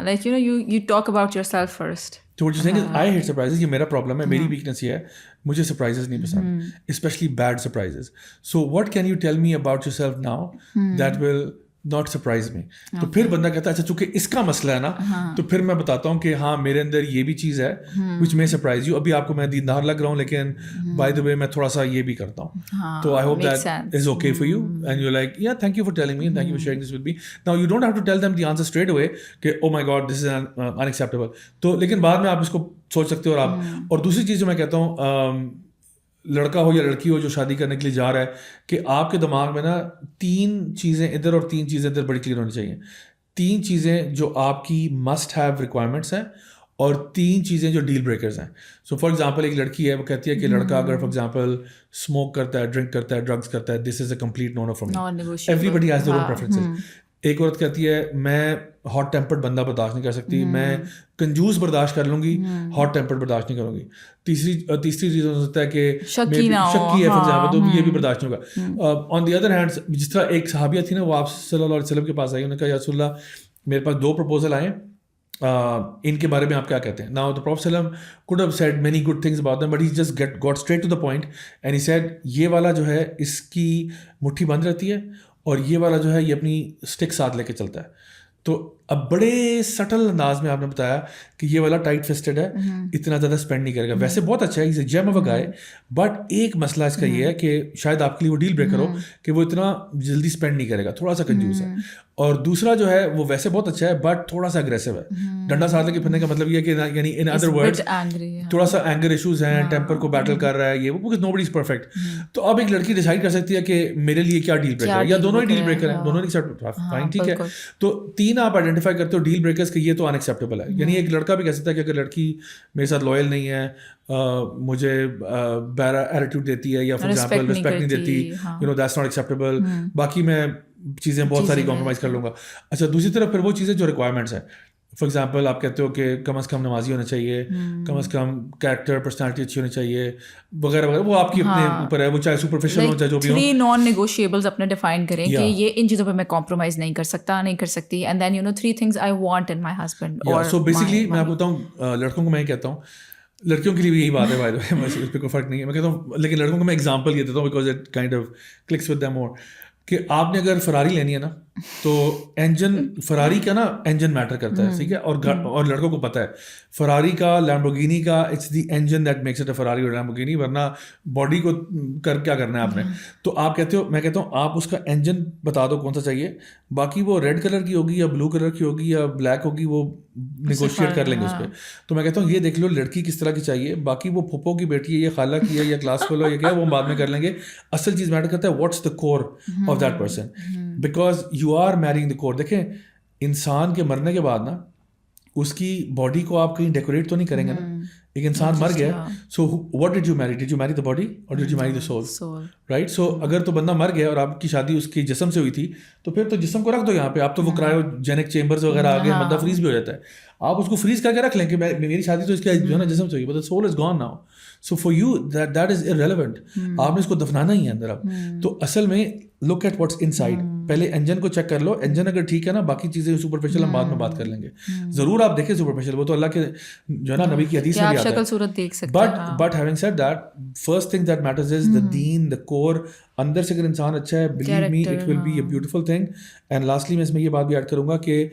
Like you talk about yourself first. So what you're saying is I hate surprises, یہ میرا problem ہے, میری weakness یہ ہے, مجھے surprises نہیں پسند, especially bad surprises. So what can you tell me about yourself now that will not surprise me. تو پھر بندہ کہتا ہے اچھا چونکہ اس کا مسئلہ ہے نا, تو پھر میں بتاتا ہوں کہ ہاں میرے اندر یہ بھی چیز ہے وچ میں سرپرائز یو. ابھی آپ کو میں دیندار لگ رہا ہوں لیکن بائی دا وے میں تھوڑا سا یہ بھی کرتا ہوں. تو I hope that is okay for you and you like یا thank you for telling me, thank you for sharing this with me. Now you don't have to tell them the answer straight away کہ oh my God this از انایکسیپٹیبل. تو لیکن بعد میں آپ اس کو سوچ سکتے ہو. اور آپ اور دوسری چیز جو میں کہتا ہوں, لڑکا ہو یا لڑکی ہو جو شادی کرنے کے لیے جا رہا ہے, کہ آپ کے دماغ میں نا 3 چیزیں ادھر اور 3 چیزیں ادھر بڑی کلیئر ہونی چاہیے. 3 چیزیں جو آپ کی مسٹ ہیو ریکوائرمنٹس ہیں اور 3 چیزیں جو ڈیل بریکرز ہیں. سو فار ایگزامپل ایک لڑکی ہے, وہ کہتی ہے کہ لڑکا اگر فار ایگزامپل اسموک کرتا ہے, ڈرنک کرتا ہے, ڈرگس کرتا ہے, this is a complete no no for me. Everybody has their own preferences. ایک عورت کہتی ہے میں ہاٹ ٹیمپرڈ بندہ برداشت نہیں کر سکتی, میں کنجوس برداشت کر لوں گی, ہاٹ ٹیمپرڈ برداشت نہیں کروں گی. تیسری چیز ہو سکتا ہے کہ شکی ہے فار ایگزامپل, تو یہ بھی برداشت نہیں ہوگا. آن دی ادر ہینڈ جس طرح ایک صحابیہ تھی نا, وہ آپ صلی اللہ علیہ وسلم کے پاس آئی, انہوں نے کہا یا رسول اللہ میرے پاس 2 پرپوزل آئے, ان کے بارے میں آپ کیا کہتے ہیں. Now the Prophet ﷺ could have said many good things about them, but he just got straight to the point and he said یہ والا جو ہے اس کی مٹھی بند رہتی ہے اور یہ والا جو ہے یہ اپنی اسٹک ساتھ لے کے چلتا ہے. تو اب بڑے سٹل انداز میں آپ نے بتایا کہ یہ والا ٹائٹ فسٹڈ ہے, اتنا زیادہ اسپینڈ نہیں کرے گا. ویسے بہت اچھا ہے, جیم آف اے گائے, بٹ ایک مسئلہ اس کا یہ ہے کہ شاید آپ کے لیے وہ ڈیل بریکر ہو کہ وہ اتنا جلدی اسپینڈ نہیں کرے گا, تھوڑا سا کنجوس ہے. اور دوسرا جو ہے وہ ویسے بہت اچھا ہے بٹ تھوڑا سا اگریسو ہے. ڈنڈا ساتھ لے کے پھرنے کا مطلب یہ ہے کہ یعنی ان ادر ورڈز تھوڑا سا اینگر ایشوز ہیں, ٹیمپر کو بیٹل کر رہا ہے, یہ وہ بیکاز نوبڈی از پرفیکٹ. تو اب ایک لڑکی ڈیسائڈ کر سکتی ہے کہ میرے لیے کیا ڈیل بریکر ہے, یا دونوں ہی ڈیل بریکر ہیں, دونوں فائن ٹھیک ہے. تو 3 آپ آئیڈینٹیفائی کرتے ہو ڈیل بریکرز کہ یہ تو انایکسیپٹیبل ہے. یعنی ایک لڑکا بھی کہہ سکتا ہے کہ اگر لڑکی میرے ساتھ لوئل نہیں ہے, مجھے بیڈ ایٹیٹیوڈ دیتی ہے, یا فار ایگزامپل رسپیکٹ نہیں دیتی, you know that's not acceptable, باقی میں چیزیں بہت ساری کمپرومائز کر لوں گا. اچھا دوسری طرف پھر وہ چیزیں جو ریکوائرمنٹس ہیں, فار ایگزامپل آپ کہتے ہو کہ کم از کم نمازی ہونا چاہیے, کم از کم کیریکٹر پرسنالٹی اچھی ہونی چاہیے وغیرہ وغیرہ, وہ آپ کی اپنے اوپر ہے, وہ چاہے سپرفیشل ہو چاہے جو بھی ہو. 3 نان نیگوشیبلز اپنے ڈیفائن کریں کہ یہ ان چیزوں پہ میں کمپرومائز نہیں کر سکتا, نہیں کر سکتی, and then 3 things I want in my husband. So basically میں آپ کو بتاؤں, لڑکوں کو میں یہ کہتا ہوں, لڑکیوں کے لیے بھی یہی بات ہے, اس پہ کوئی فرق نہیں ہے, میں کہتا ہوں, لیکن لڑکوں کو میں ایگزامپل یہ دیتا ہوں because it kind of clicks with them more, کہ آپ نے اگر فراری لینی ہے نا تو انجن, فراری کا نا انجن میٹر کرتا ہے, ٹھیک ہے, اور لڑکوں کو پتہ ہے فراری کا, لیمبورگینی کا, it's the engine that makes it a Ferrari اور لیمبورگینی, ورنہ باڈی کو کیا کرنا ہے آپ نے. تو آپ کہتے ہو, میں کہتا ہوں آپ اس کا انجن بتا دو کون سا چاہیے, باقی وہ ریڈ کلر کی ہوگی یا بلو کلر کی ہوگی یا بلیک ہوگی, وہ نیگوشیٹ کر لیں گے اس پہ. تو میں کہتا ہوں یہ دیکھ لو لڑکی کس طرح کی چاہیے, باقی وہ پھپھو کی بیٹی ہے یا خالہ کی ہے یا کلاس فیلو یا کیا, وہ بعد میں کر لیں گے. اصل چیز میٹر کرتا ہے what's the core of that person, because you are marrying the core. دیکھیں انسان کے مرنے کے بعد نا اس کی باڈی کو آپ کہیں ڈیکوریٹ تو نہیں کریں گے نا, ایک انسان مر گیا, سو واٹ ڈڈ یو میری, ڈڈ یو میری دا باڈی اور ڈڈ یو میری دا سول, رائٹ. سو اگر تو بندہ مر گیا اور آپ کی شادی اس کی جسم سے ہوئی تھی تو پھر تو جسم کو رکھ دو یہاں پہ, آپ تو وہ کرایوجینک چیمبرز وغیرہ آ گئے, بندہ فریز بھی ہو جاتا ہے, آپ اس کو فریز کر کے رکھ لیں کہ میری شادی تو اس کی جو ہے نا جسم سے ہوئی, but soul is gone now. So for you that is irrelevant, آپ نے اس کو دفنانا ہی ہے اندر اب. تو اصل میں look at what's inside, پہلے انجن کو چیک کر لو, انجن اگر ٹھیک ہے نا, باقی چیزیں سپرفیشل ہم بعد میں بات کر لیں گے. ضرور آپ دیکھیں سپرفیشل, وہ تو اللہ کے جو ہے نا نبی کی حدیث میں بھی آتا ہے. But having said that, first thing that matters is the deen, the core. اندر سے اگر انسان اچھا ہے, believe me it will be a beautiful thing. And lastly میں اس میں یہ بات بھی ایڈ کروں گا کہ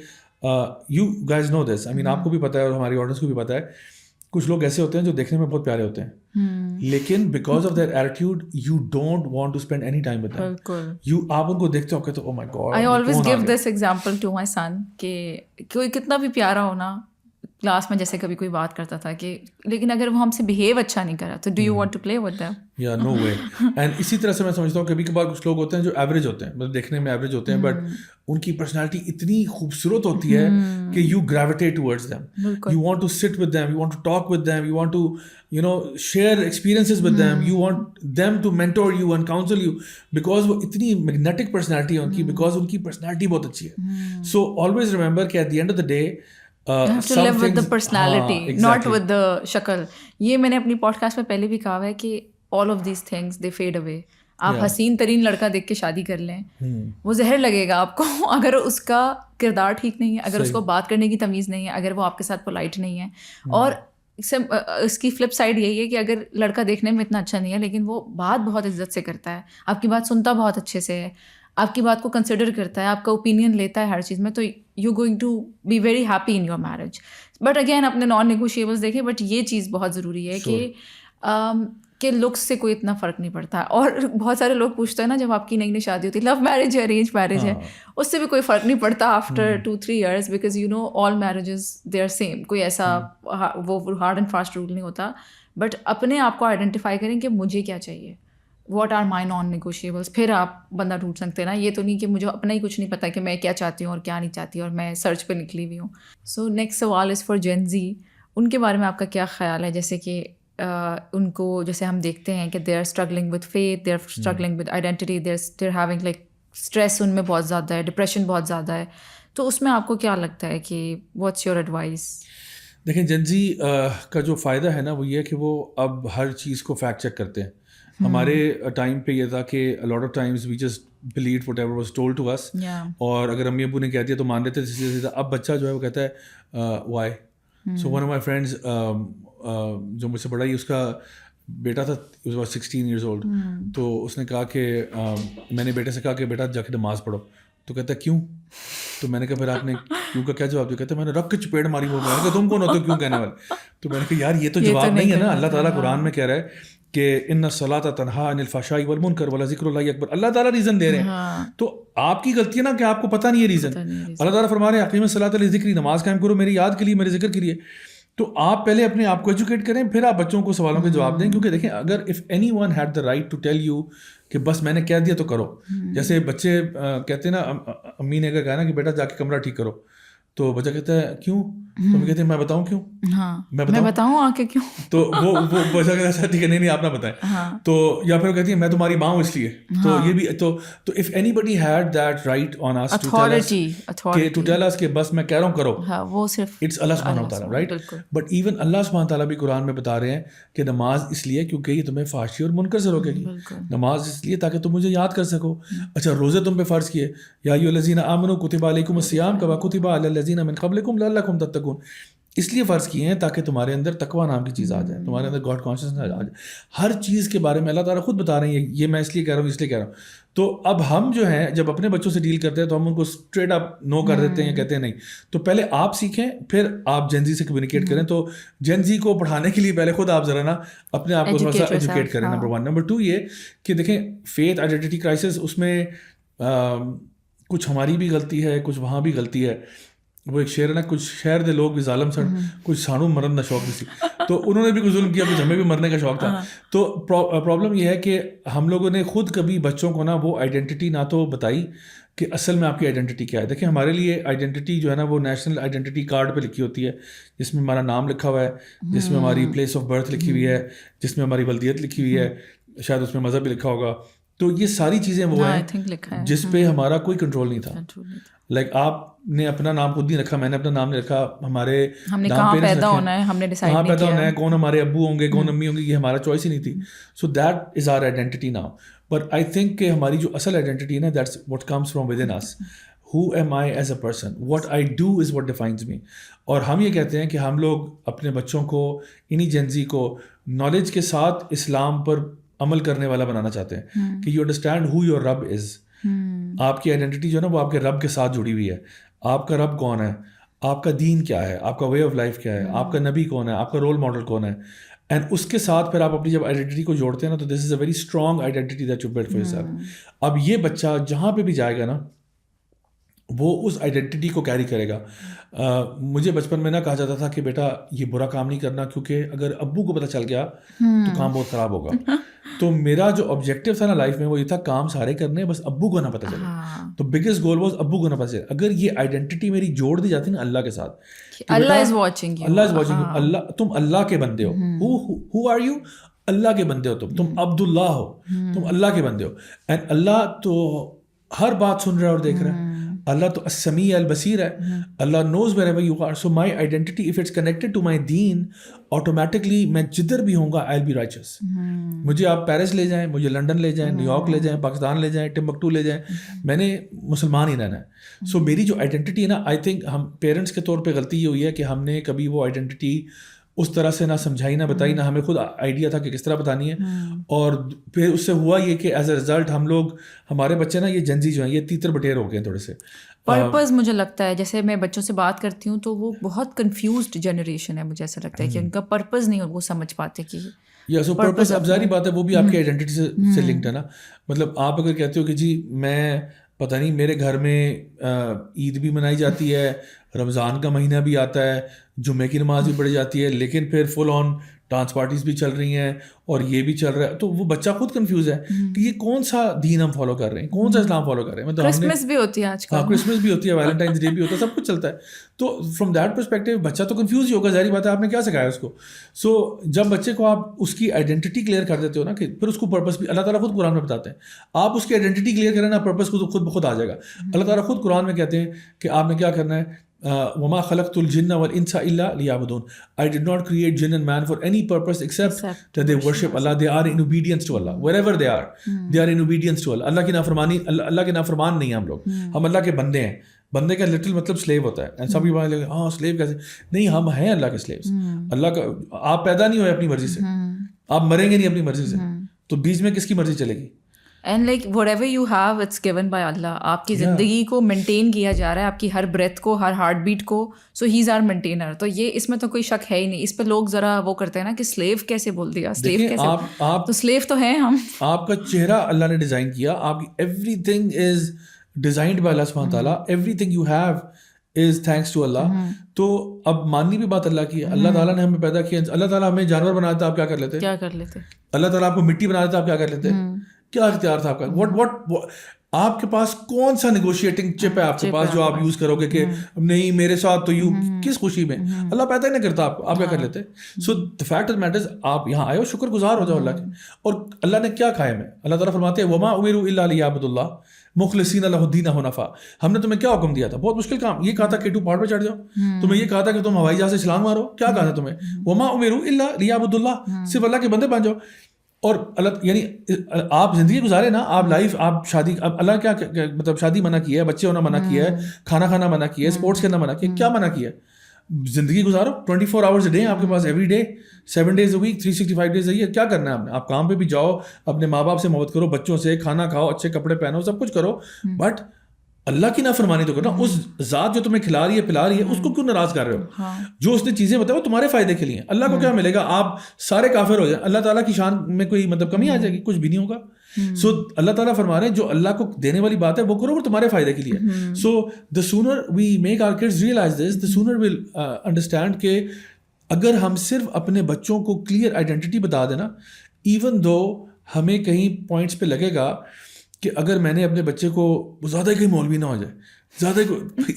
یو گائز نو دس, آئی مین آپ کو بھی پتا ہے اور ہماری آڈینس کو بھی پتا ہے, کچھ لوگ ایسے ہوتے ہیں جو دیکھنے میں بہت پیارے ہوتے ہیں, لیکن because of their attitude you don't want to spend any time with them. آپ ان کو دیکھتے ہو کہ oh my God. I always give this example to my son کہ کوئی کتنا بھی پیارا ہونا, کلاس میں جیسے کبھی کوئی بات کرتا تھا کہ لیکن اگر وہ ہم سے بہیو اچھا نہیں کرا تو do you want to play with them, یا نو وے. اینڈ اسی طرح سے میں سمجھتا ہوں کبھی کبھار کچھ لوگ ہوتے ہیں جو ایوریج ہوتے ہیں, مطلب دیکھنے میں ایوریج ہوتے ہیں, بٹ ان کی پرسنالٹی اتنی خوبصورت ہوتی ہے کہ you gravitate towards them, you want to sit with them, you want to talk with them, you want to you know share experiences with them, you want them to mentor you and counsel you, because وہ اتنی magnetic personality ہے ان کی, because ان کی personality بہت اچھی ہے. So always remember کہ at the end of the day to live with the personality, not with the شکل. یہ میں نے اپنی پوڈ کاسٹ میں پہلے بھی کہا ہے کہ all of these things they fade away. آپ حسین ترین لڑکا دیکھ کے شادی کر لیں, وہ زہر لگے گا آپ کو اگر اس کا کردار ٹھیک نہیں ہے, اگر اس کو بات کرنے کی تمیز نہیں ہے, اگر وہ آپ کے ساتھ پولائٹ نہیں ہے. اور اس کی فلپ سائڈ یہی ہے کہ اگر لڑکا دیکھنے میں اتنا اچھا نہیں ہے لیکن وہ بات بہت عزت سے کرتا ہے, آپ کی بات سنتا بہت اچھے سے ہے, آپ کی بات کو کنسیڈر کرتا ہے, آپ کا اوپینین لیتا ہے ہر چیز میں, تو you going to be very happy in your marriage. But again اپنے نان نیگوشیبلس دیکھیں, بٹ یہ چیز بہت ضروری ہے کہ لکس سے کوئی اتنا فرق نہیں پڑتا. اور بہت سارے لوگ پوچھتے ہیں نا جب آپ کی نئی نئی شادی ہوتی ہے, لو میرج ہے ارینج میرج ہے, اس سے بھی کوئی فرق نہیں پڑتا after 2-3 years, because you know all marriages they are same. کوئی ایسا وہ ہارڈ اینڈ فاسٹ رول نہیں ہوتا. بٹ اپنے آپ کو آئیڈینٹیفائی کریں کہ مجھے کیا چاہیے, واٹ آر مائی نان نیگوشیبلس, پھر آپ بندہ ڈھونڈ سکتے ہیں نا. یہ تو نہیں کہ مجھے اپنا ہی کچھ نہیں پتا کہ میں کیا چاہتی ہوں اور کیا نہیں چاہتی اور میں سرچ پہ نکلی ہوئی ہوں. سو نیکسٹ سوال از فار جین زی. ان کے بارے میں آپ کا کیا خیال ہے؟ جیسے کہ ان کو جیسے ہم دیکھتے ہیں کہ they are struggling with faith, they are struggling with identity, they are having like stress in میں بہت زیادہ ہے, ڈپریشن بہت زیادہ ہے. تو اس میں آپ کو کیا لگتا ہے کہ واٹس یور ایڈوائس؟ دیکھیں جین زی کا جو فائدہ ہے نا وہ یہ ہے کہ وہ اب ہر چیز کو فیکٹ چیک کرتے ہیں. ہمارے ٹائم پہ یہ تھا کہ lot of times we just believed whatever was told to us, اور اگر امی ابو نے کہہ دیا تو مان لیتے تھے سیدھا. اب بچہ جو ہے وہ کہتا ہے why. So one of my friends جو مجھ سے بڑا ہی, اس کا بیٹا تھا, اس واز 16 years old, تو اس نے کہا کہ میں نے بیٹے سے کہا کہ بیٹا جا کے نماز پڑھو. تو کہتا ہے کیوں؟ تو میں نے کہا پھر آپ نے کیوں کا کیا جواب دیا؟ کہتا ہے میں نے رکھ کے چپیڑ ماری. وہ میں نے کہا تم کون ہوتے ہو کیوں کہنے والے؟ تو میں نے کہا یار یہ تو جواب نہیں ہے نا. اللہ تعالیٰ قرآن میں کہہ رہا ہے کہ ان الصلاۃ تنہا عن الفحشاء والمنکر ولذکر اللہ اکبر. اللہ تعالیٰ ریزن دے رہے ہیں, تو آپ کی غلطی ہے نا کہ آپ کو پتہ نہیں ہے ریزن. اللہ تعالیٰ فرما رہے ہیں اقیموا الصلاۃ لذکری, نماز قائم کرو میری یاد کے لیے, میرے ذکر کے لیے. تو آپ پہلے اپنے آپ کو ایجوکیٹ کریں, پھر آپ بچوں کو سوالوں کے جواب دیں. کیونکہ دیکھیں اگر if anyone had the right to tell you کہ بس میں نے کہہ دیا تو کرو, جیسے بچے کہتے ہیں نا, امی نے اگر کہا نا کہ بیٹا جا کے کمرہ ٹھیک کرو, تو بچہ کہتا ہے کیوں؟ تو ہم کہتے ہیں میں بتاؤں کیوں, میں بتاؤں آ کے کیوں. تو وہ بچہ کہتا ہے ٹھیک ہے نہیں آپ نہ بتائیں. تو یا پھر وہ کہتی ہے میں تمہاری ماں ہوں اس لیے. تو یہ بھی تو if anybody had that right on us to tell us کہ بس میں کہہ رہا ہوں کرو, وہ صرف اٹس اللہ سبحانہ و تعالیٰ, رائٹ. بٹ ایون اللہ سبحانہ تعالیٰ بھی قرآن میں بتا رہے ہیں کہ نماز اس لیے کیونکہ یہ تمہیں فحشی اور منکر سے روکے گی. نماز اس لیے تاکہ تم مجھے یاد کر سکو. اچھا روزے تم پہ فرض کیے, یا ایھا الذین آمنوا کتب علیکم الصیام کما کتب علی الذین من قبلکم لعلکم تتقون. اس لیے فرض کیے ہیں تاکہ تمہارے اندر تقویٰ نام کی چیز آ جائے, تمہارے اندر گاڈ کانشیسنس آ جائے. ہر چیز کے بارے میں اللہ تعالیٰ خود بتا رہے ہیں, یہ میں اس لیے کہہ رہا ہوں, اس لیے کہہ رہا ہوں. تو اب ہم جو ہیں جب اپنے بچوں سے ڈیل کرتے ہیں تو ہم ان کو اسٹریٹ اپ نو کر دیتے ہیں, کہتے ہیں نہیں. تو پہلے آپ سیکھیں, پھر آپ جین زی سے کمیونیکیٹ کریں. تو جین زی کو پڑھانے کے لیے پہلے خود آپ ذرا نا اپنے آپ کو تھوڑا سا ایجوکیٹ کریں, نمبر 1. نمبر 2 یہ کہ دیکھیں فیتھ آئیڈینٹی کرائسس, اس میں کچھ ہماری بھی غلطی ہے, کچھ وہاں بھی غلطی ہے. وہ ایک شعر ہے نا, کچھ شہر دے لوگ بھی ظالم سن, کچھ سانو مرن نہ شوق بھی سی. تو انہوں نے بھی کچھ ظلم کیا, کچھ ہمیں بھی مرنے کا شوق تھا. تو پرابلم یہ ہے کہ ہم لوگوں نے خود کبھی بچوں کو نا وہ آئیڈینٹی نہ تو بتائی کہ اصل میں آپ کی آئیڈینٹی کیا ہے. دیکھیں ہمارے لیے آئیڈینٹی جو ہے نا وہ نیشنل آئیڈینٹی کارڈ پہ لکھی ہوتی ہے, جس میں ہمارا نام لکھا ہوا ہے, جس میں ہماری پلیس آف برتھ لکھی ہوئی ہے, جس میں ہماری ولدیت لکھی ہوئی ہے, شاید اس میں مذہب بھی لکھا ہوگا. تو یہ ساری چیزیں وہ ہیں جس پہ ہمارا کوئی کنٹرول نہیں تھا. لائک آپ نے اپنا نام خود نہیں رکھا, میں نے اپنا نام نہیں رکھا, ہمارے کہاں پیدا ہونا ہے ہم نے ڈیسائیڈ کہاں پیدا ہونا ہے, کون ہمارے ابو ہوں گے, کون امی ہوں گی, یہ ہمارا چوائس ہی نہیں تھی. So that is our identity now. But I think کہ ہماری جو اصل آئیڈینٹی ہے نا, that's what comes from within us. Who am I as a person? What I do is what defines me. اور ہم یہ کہتے ہیں کہ ہم لوگ اپنے بچوں کو, انہی جنزی کو نالج کے ساتھ اسلام پر عمل کرنے والا بنانا چاہتے ہیں کہ یو انڈرسٹینڈ who your رب از. آپ کی آئیڈینٹی جو ہے نا وہ آپ کے رب کے ساتھ جڑی ہوئی ہے. آپ کا رب کون ہے, آپ کا دین کیا ہے, آپ کا وے آف لائف کیا ہے, آپ کا نبی کون ہے, آپ کا رول ماڈل کون ہے. اینڈ اس کے ساتھ پھر آپ اپنی جب آئیڈینٹی کو جوڑتے ہیں نا, تو this is a very strong identity that you build for yourself. اب یہ بچہ جہاں پہ بھی جائے گا نا, وہ اس آئیڈینٹی کو کیری کرے گا. مجھے بچپن میں نہ کہا جاتا تھا کہ بیٹا یہ برا کام نہیں کرنا, کیونکہ اگر ابو کو پتہ چل گیا تو کام بہت خراب ہوگا. تو میرا جو آبجیکٹیو تھا نا لائف میں وہ یہ تھا, کام سارے کرنے, بس ابو کو نہ پتہ چلے. تو بگیسٹ گول واز ابو کو نہ پتہ چلے. اگر یہ آئیڈینٹی میری جوڑ دی جاتی نا اللہ کے ساتھ, Allah is watching you, Allah is watching you, Allah, تم اللہ کے بندے ہو. ہو آر یو, اللہ کے بندے ہو تم عبداللہ ہو, تم اللہ کے بندے ہو. اینڈ اللہ تو ہر بات سن رہا ہے اور دیکھ رہا ہے. اللہ تو السمیع البصیر ہے. اللہ knows wherever you are. So my identity, if it's connected to my deen, automatically میں جدھر بھی ہوں گا I'll be righteous. مجھے آپ پیرس لے جائیں, مجھے لنڈن لے جائیں, نیو یارک لے جائیں, پاکستان لے جائیں, ٹمبکٹو لے جائیں, میں نے مسلمان ہی رہنا ہے. سو میری جو آئیڈینٹی ہے نا, آئی تھنک ہم پیرنٹس کے طور پہ غلطی یہ ہوئی ہے کہ ہم نے کبھی وہ آئیڈینٹی اس طرح سے نہ سمجھائی نہ بتائی, نہ ہمیں خود آئیڈیا تھا کہ کس طرح بتانی ہے. اور پھر اس سے ہوا یہ کہ ایز اے رزلٹ ہم لوگ, ہمارے بچے نا یہ جنزی جو ہیں یہ تیتر بٹیر ہو گئے ہیں تھوڑے سے. پرپز مجھے لگتا ہے, جیسے میں بچوں سے بات کرتی ہوں تو وہ بہت کنفیوزڈ جنریشن ہے. مجھے ایسا لگتا ہے کہ ان کا پرپز نہیں وہ سمجھ پاتے کہ سو پرپز. اب ظاہری بات ہے وہ بھی آپ کی آئیڈینٹی سے لنکڈ ہے نا. مطلب آپ اگر کہتے ہو کہ جی میں پتہ نہیں میرے گھر میں عید بھی منائی جاتی ہے, رمضان کا مہینہ بھی آتا ہے, جمعے کی نماز بھی پڑھی جاتی ہے, لیکن پھر فل آن ڈانس پارٹیز بھی چل رہی ہیں اور یہ بھی چل رہا ہے, تو وہ بچہ خود کنفیوز ہے کہ یہ کون سا دین ہم فالو کر رہے ہیں, کون سا اسلام فالو کر رہے ہیں. مطلب کرسمس بھی ہوتی ہے آج کل, ہاں کرسمس بھی ہوتی ہے, ویلنٹائنس ڈے بھی ہوتا ہے, سب کچھ چلتا ہے. تو فرام دیٹ پرسپیکٹیو بچہ تو کنفیوز ہی ہوگا, ظاہری بات ہے, آپ نے کیا سکھایا اس کو. سو جب بچے کو آپ اس کی آئیڈینٹی کلیئر کر دیتے ہو نا, کہ پھر اس کو پرپس بھی اللہ تعالیٰ خود قرآن میں بتاتے ہیں. آپ اس کی آئیڈینٹی کلیئر کریں نا, پرپس کو خود بخود آ جائے گا. اللہ تعالیٰ خود قرآن میں کہتے ہیں کہ آپ نے کیا کرنا ہے, وما خلقت الجن والانس الا لیعبدون. I did not create jinn and man for any purpose except that they worship Allah. They are in obedience to Allah. Wherever they are, they are in obedience to Allah. اللہ کی نافرمانی, اللہ کے نافرمان نہیں ہیں ہم لوگ, ہم اللہ کے بندے ہیں. بندے کا لٹل مطلب سلیو ہوتا ہے. اینڈ سب یہ ہاں سلیو کیسے, نہیں, ہم ہیں اللہ کے سلیوز. اللہ کا, آپ پیدا نہیں ہوئے اپنی مرضی سے, آپ مریں گے نہیں اپنی مرضی سے, تو بیچ میں کس کی مرضی چلے گی. And like whatever you have it's given by Allah. آپ کی زندگی کو مینٹین کیا جا رہا ہے, آپ کی ہر بریتھ کو, ہر ہارٹ بیٹ کو. سو ہی از آر مینٹینر. تو یہ اس میں تو کوئی شک ہے ہی نہیں. اس پہ لوگ ذرا وہ کرتے ہیں نا کہ سلیو کیسے بول دیا, سلیو کیسے, تو سلیو تو ہیں ہم. آپ کا چہرہ اللہ نے ڈیزائن کیا, آپ کی everything is designed by Allah subhanahu ta'ala. Everything you have is thanks to Allah. تو اب ماننی بھی بات اللہ کی ہے. اللہ تعالیٰ نے ہمیں پیدا کیا, اللہ تعالیٰ ہمیں جانور بنا دیتا, آپ کیا کر لیتے, کیا کر لیتے. اللہ تعالیٰ آپ کو مٹی بنا دیتا, آپ کیا کر لیتے. کیا اختیار تھا آپ کا. وٹ آپ کے پاس کون سا نیگوشیٹنگ چپ ہے آپ کے پاس جو آپ یوز کرو گے کہ نہیں میرے ساتھ تو یو کس خوشی میں, اللہ پیدا ہی نہیں کرتا آپ کو, آپ کیا کر لیتے. سو دی فیکٹ آف میٹرز, آپ یہاں آئے ہو, شکر گزار ہو جاؤ اللہ کے. اور اللہ نے کیا کھایا میں, اللہ تعالیٰ فرماتے ہیں وما امروا الا لیعبدوا اللہ مخلصین لہ الدین حنفاء. ہم نے تمہیں کیا حکم دیا تھا, بہت مشکل کام, یہ کہا تھا کہ پہاڑ پہ چڑھ جاؤ, تمہیں یہ کہا تھا کہ تم ہوائی جہاز سے چھلانگ مارو, کیا کہا تھا تمہیں, وما امروا الا لیعبدوا اللہ, صرف اللہ کے بندے بن جاؤ. اور اللہ یعنی آپ زندگی گزارے نا, آپ لائف, آپ شادی, اب اللہ کیا مطلب شادی منع کی ہے, بچے ہونا منع کیا ہے, کھانا کھانا منع کیا ہے, اسپورٹس کرنا منع کیا ہے, کیا منع کیا ہے. زندگی گزارو 24 hours a day آپ کے پاس, every day 7 days a week 365 days a year. کیا کرنا ہے آپ نے, آپ کام پہ بھی جاؤ, اپنے ماں باپ سے محبت کرو, بچوں سے, کھانا کھاؤ, اچھے کپڑے پہنو, سب کچھ کرو, بٹ اللہ کی نافرمانی تو کرنا. اس ذات جو تمہیں کھلا رہی ہے پلا رہی ہے اس کو کیوں ناراض کر رہے ہو. جو اس نے چیزیں بتائی وہ تمہارے فائدے کے لیے. اللہ کو کیا ملے گا, آپ سارے کافر ہو جائیں, اللہ تعالیٰ کی شان میں کوئی مطلب کمی آ جائے گی, کچھ بھی نہیں ہوگا. سو اللہ تعالیٰ فرما رہے ہیں جو اللہ کو دینے والی بات ہے وہ کرو, وہ تمہارے فائدے کے لیے. So the sooner we make our kids realise this, the sooner will understand کہ اگر ہم صرف اپنے بچوں کو کلیئر آئیڈینٹی بتا دینا, ایون دو ہمیں کہیں پوائنٹس پہ لگے گا کہ اگر میں نے اپنے بچے کو زیادہ ہی کوئی مولوی نہ ہو جائے, زیادہ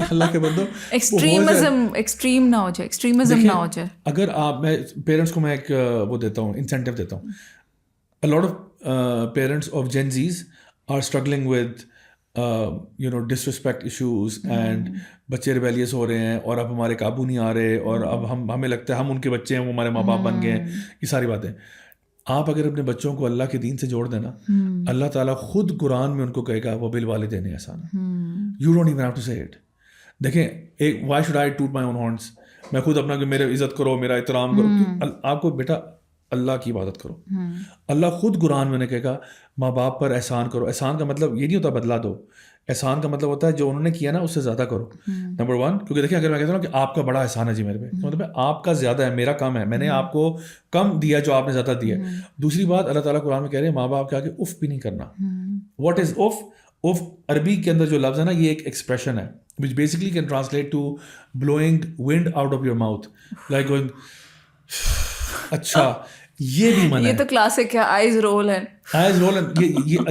اللہ کے بندو ایکسٹریم نہ ہو جائے, ایکسٹریمزم نہ ہو جائے. اگر آپ, میں پیرنٹس کو میں ایک وہ دیتا ہوں, انسینٹیو دیتا ہوں. A lot of parents of Gen Zs are struggling with disrespect issues and بچے ریبیلیس ہو رہے ہیں اور اب ہمارے قابو نہیں آ رہے اور اب ہمیں لگتا ہے ہم ان کے بچے ہیں, وہ ہمارے ماں باپ بن گئے ہیں, یہ ساری باتیں. آپ اگر اپنے بچوں کو اللہ کے دین سے جوڑ دینا, اللہ تعالیٰ خود قرآن میں ان کو کہے گا وَبِالْوَالِدَيْنِ إِحْسَانًا. You don't even have to say it. دیکھیں, ایک why should I toot my own horns, میں خود اپنا کہ میرے عزت کرو, میرا احترام کرو. آپ کو بیٹا اللہ کی عبادت کرو. اللہ خود قرآن میں نے کہے گا ماں باپ پر احسان کرو. احسان کا مطلب یہ نہیں ہوتا بدلا دو, احسان کا مطلب ہوتا ہے جو انہوں نے کیا نا اس سے زیادہ کرو. نمبر 1, کیونکہ دیکھیں اگر میں کہتا ہوں کہ آپ کا بڑا احسان ہے جی میرے پہ, مطلب آپ کا زیادہ ہے, میرا کم ہے, میں نے آپ کو کم دیا جو آپ نے زیادہ دیا. دوسری بات, اللہ تعالیٰ قرآن میں کہہ رہے ہیں ماں باپ کے آگے اف بھی نہیں کرنا. What is if? اف عربی کے اندر جو لفظ ہے نا, یہ ایک ایکسپریشن ہے which basically can translate to blowing wind out of your mouth, like going اچھا. یہ بھی منع ہے, یہ تو کلاسک ہے, آئیز رول ہے, آئیز رول.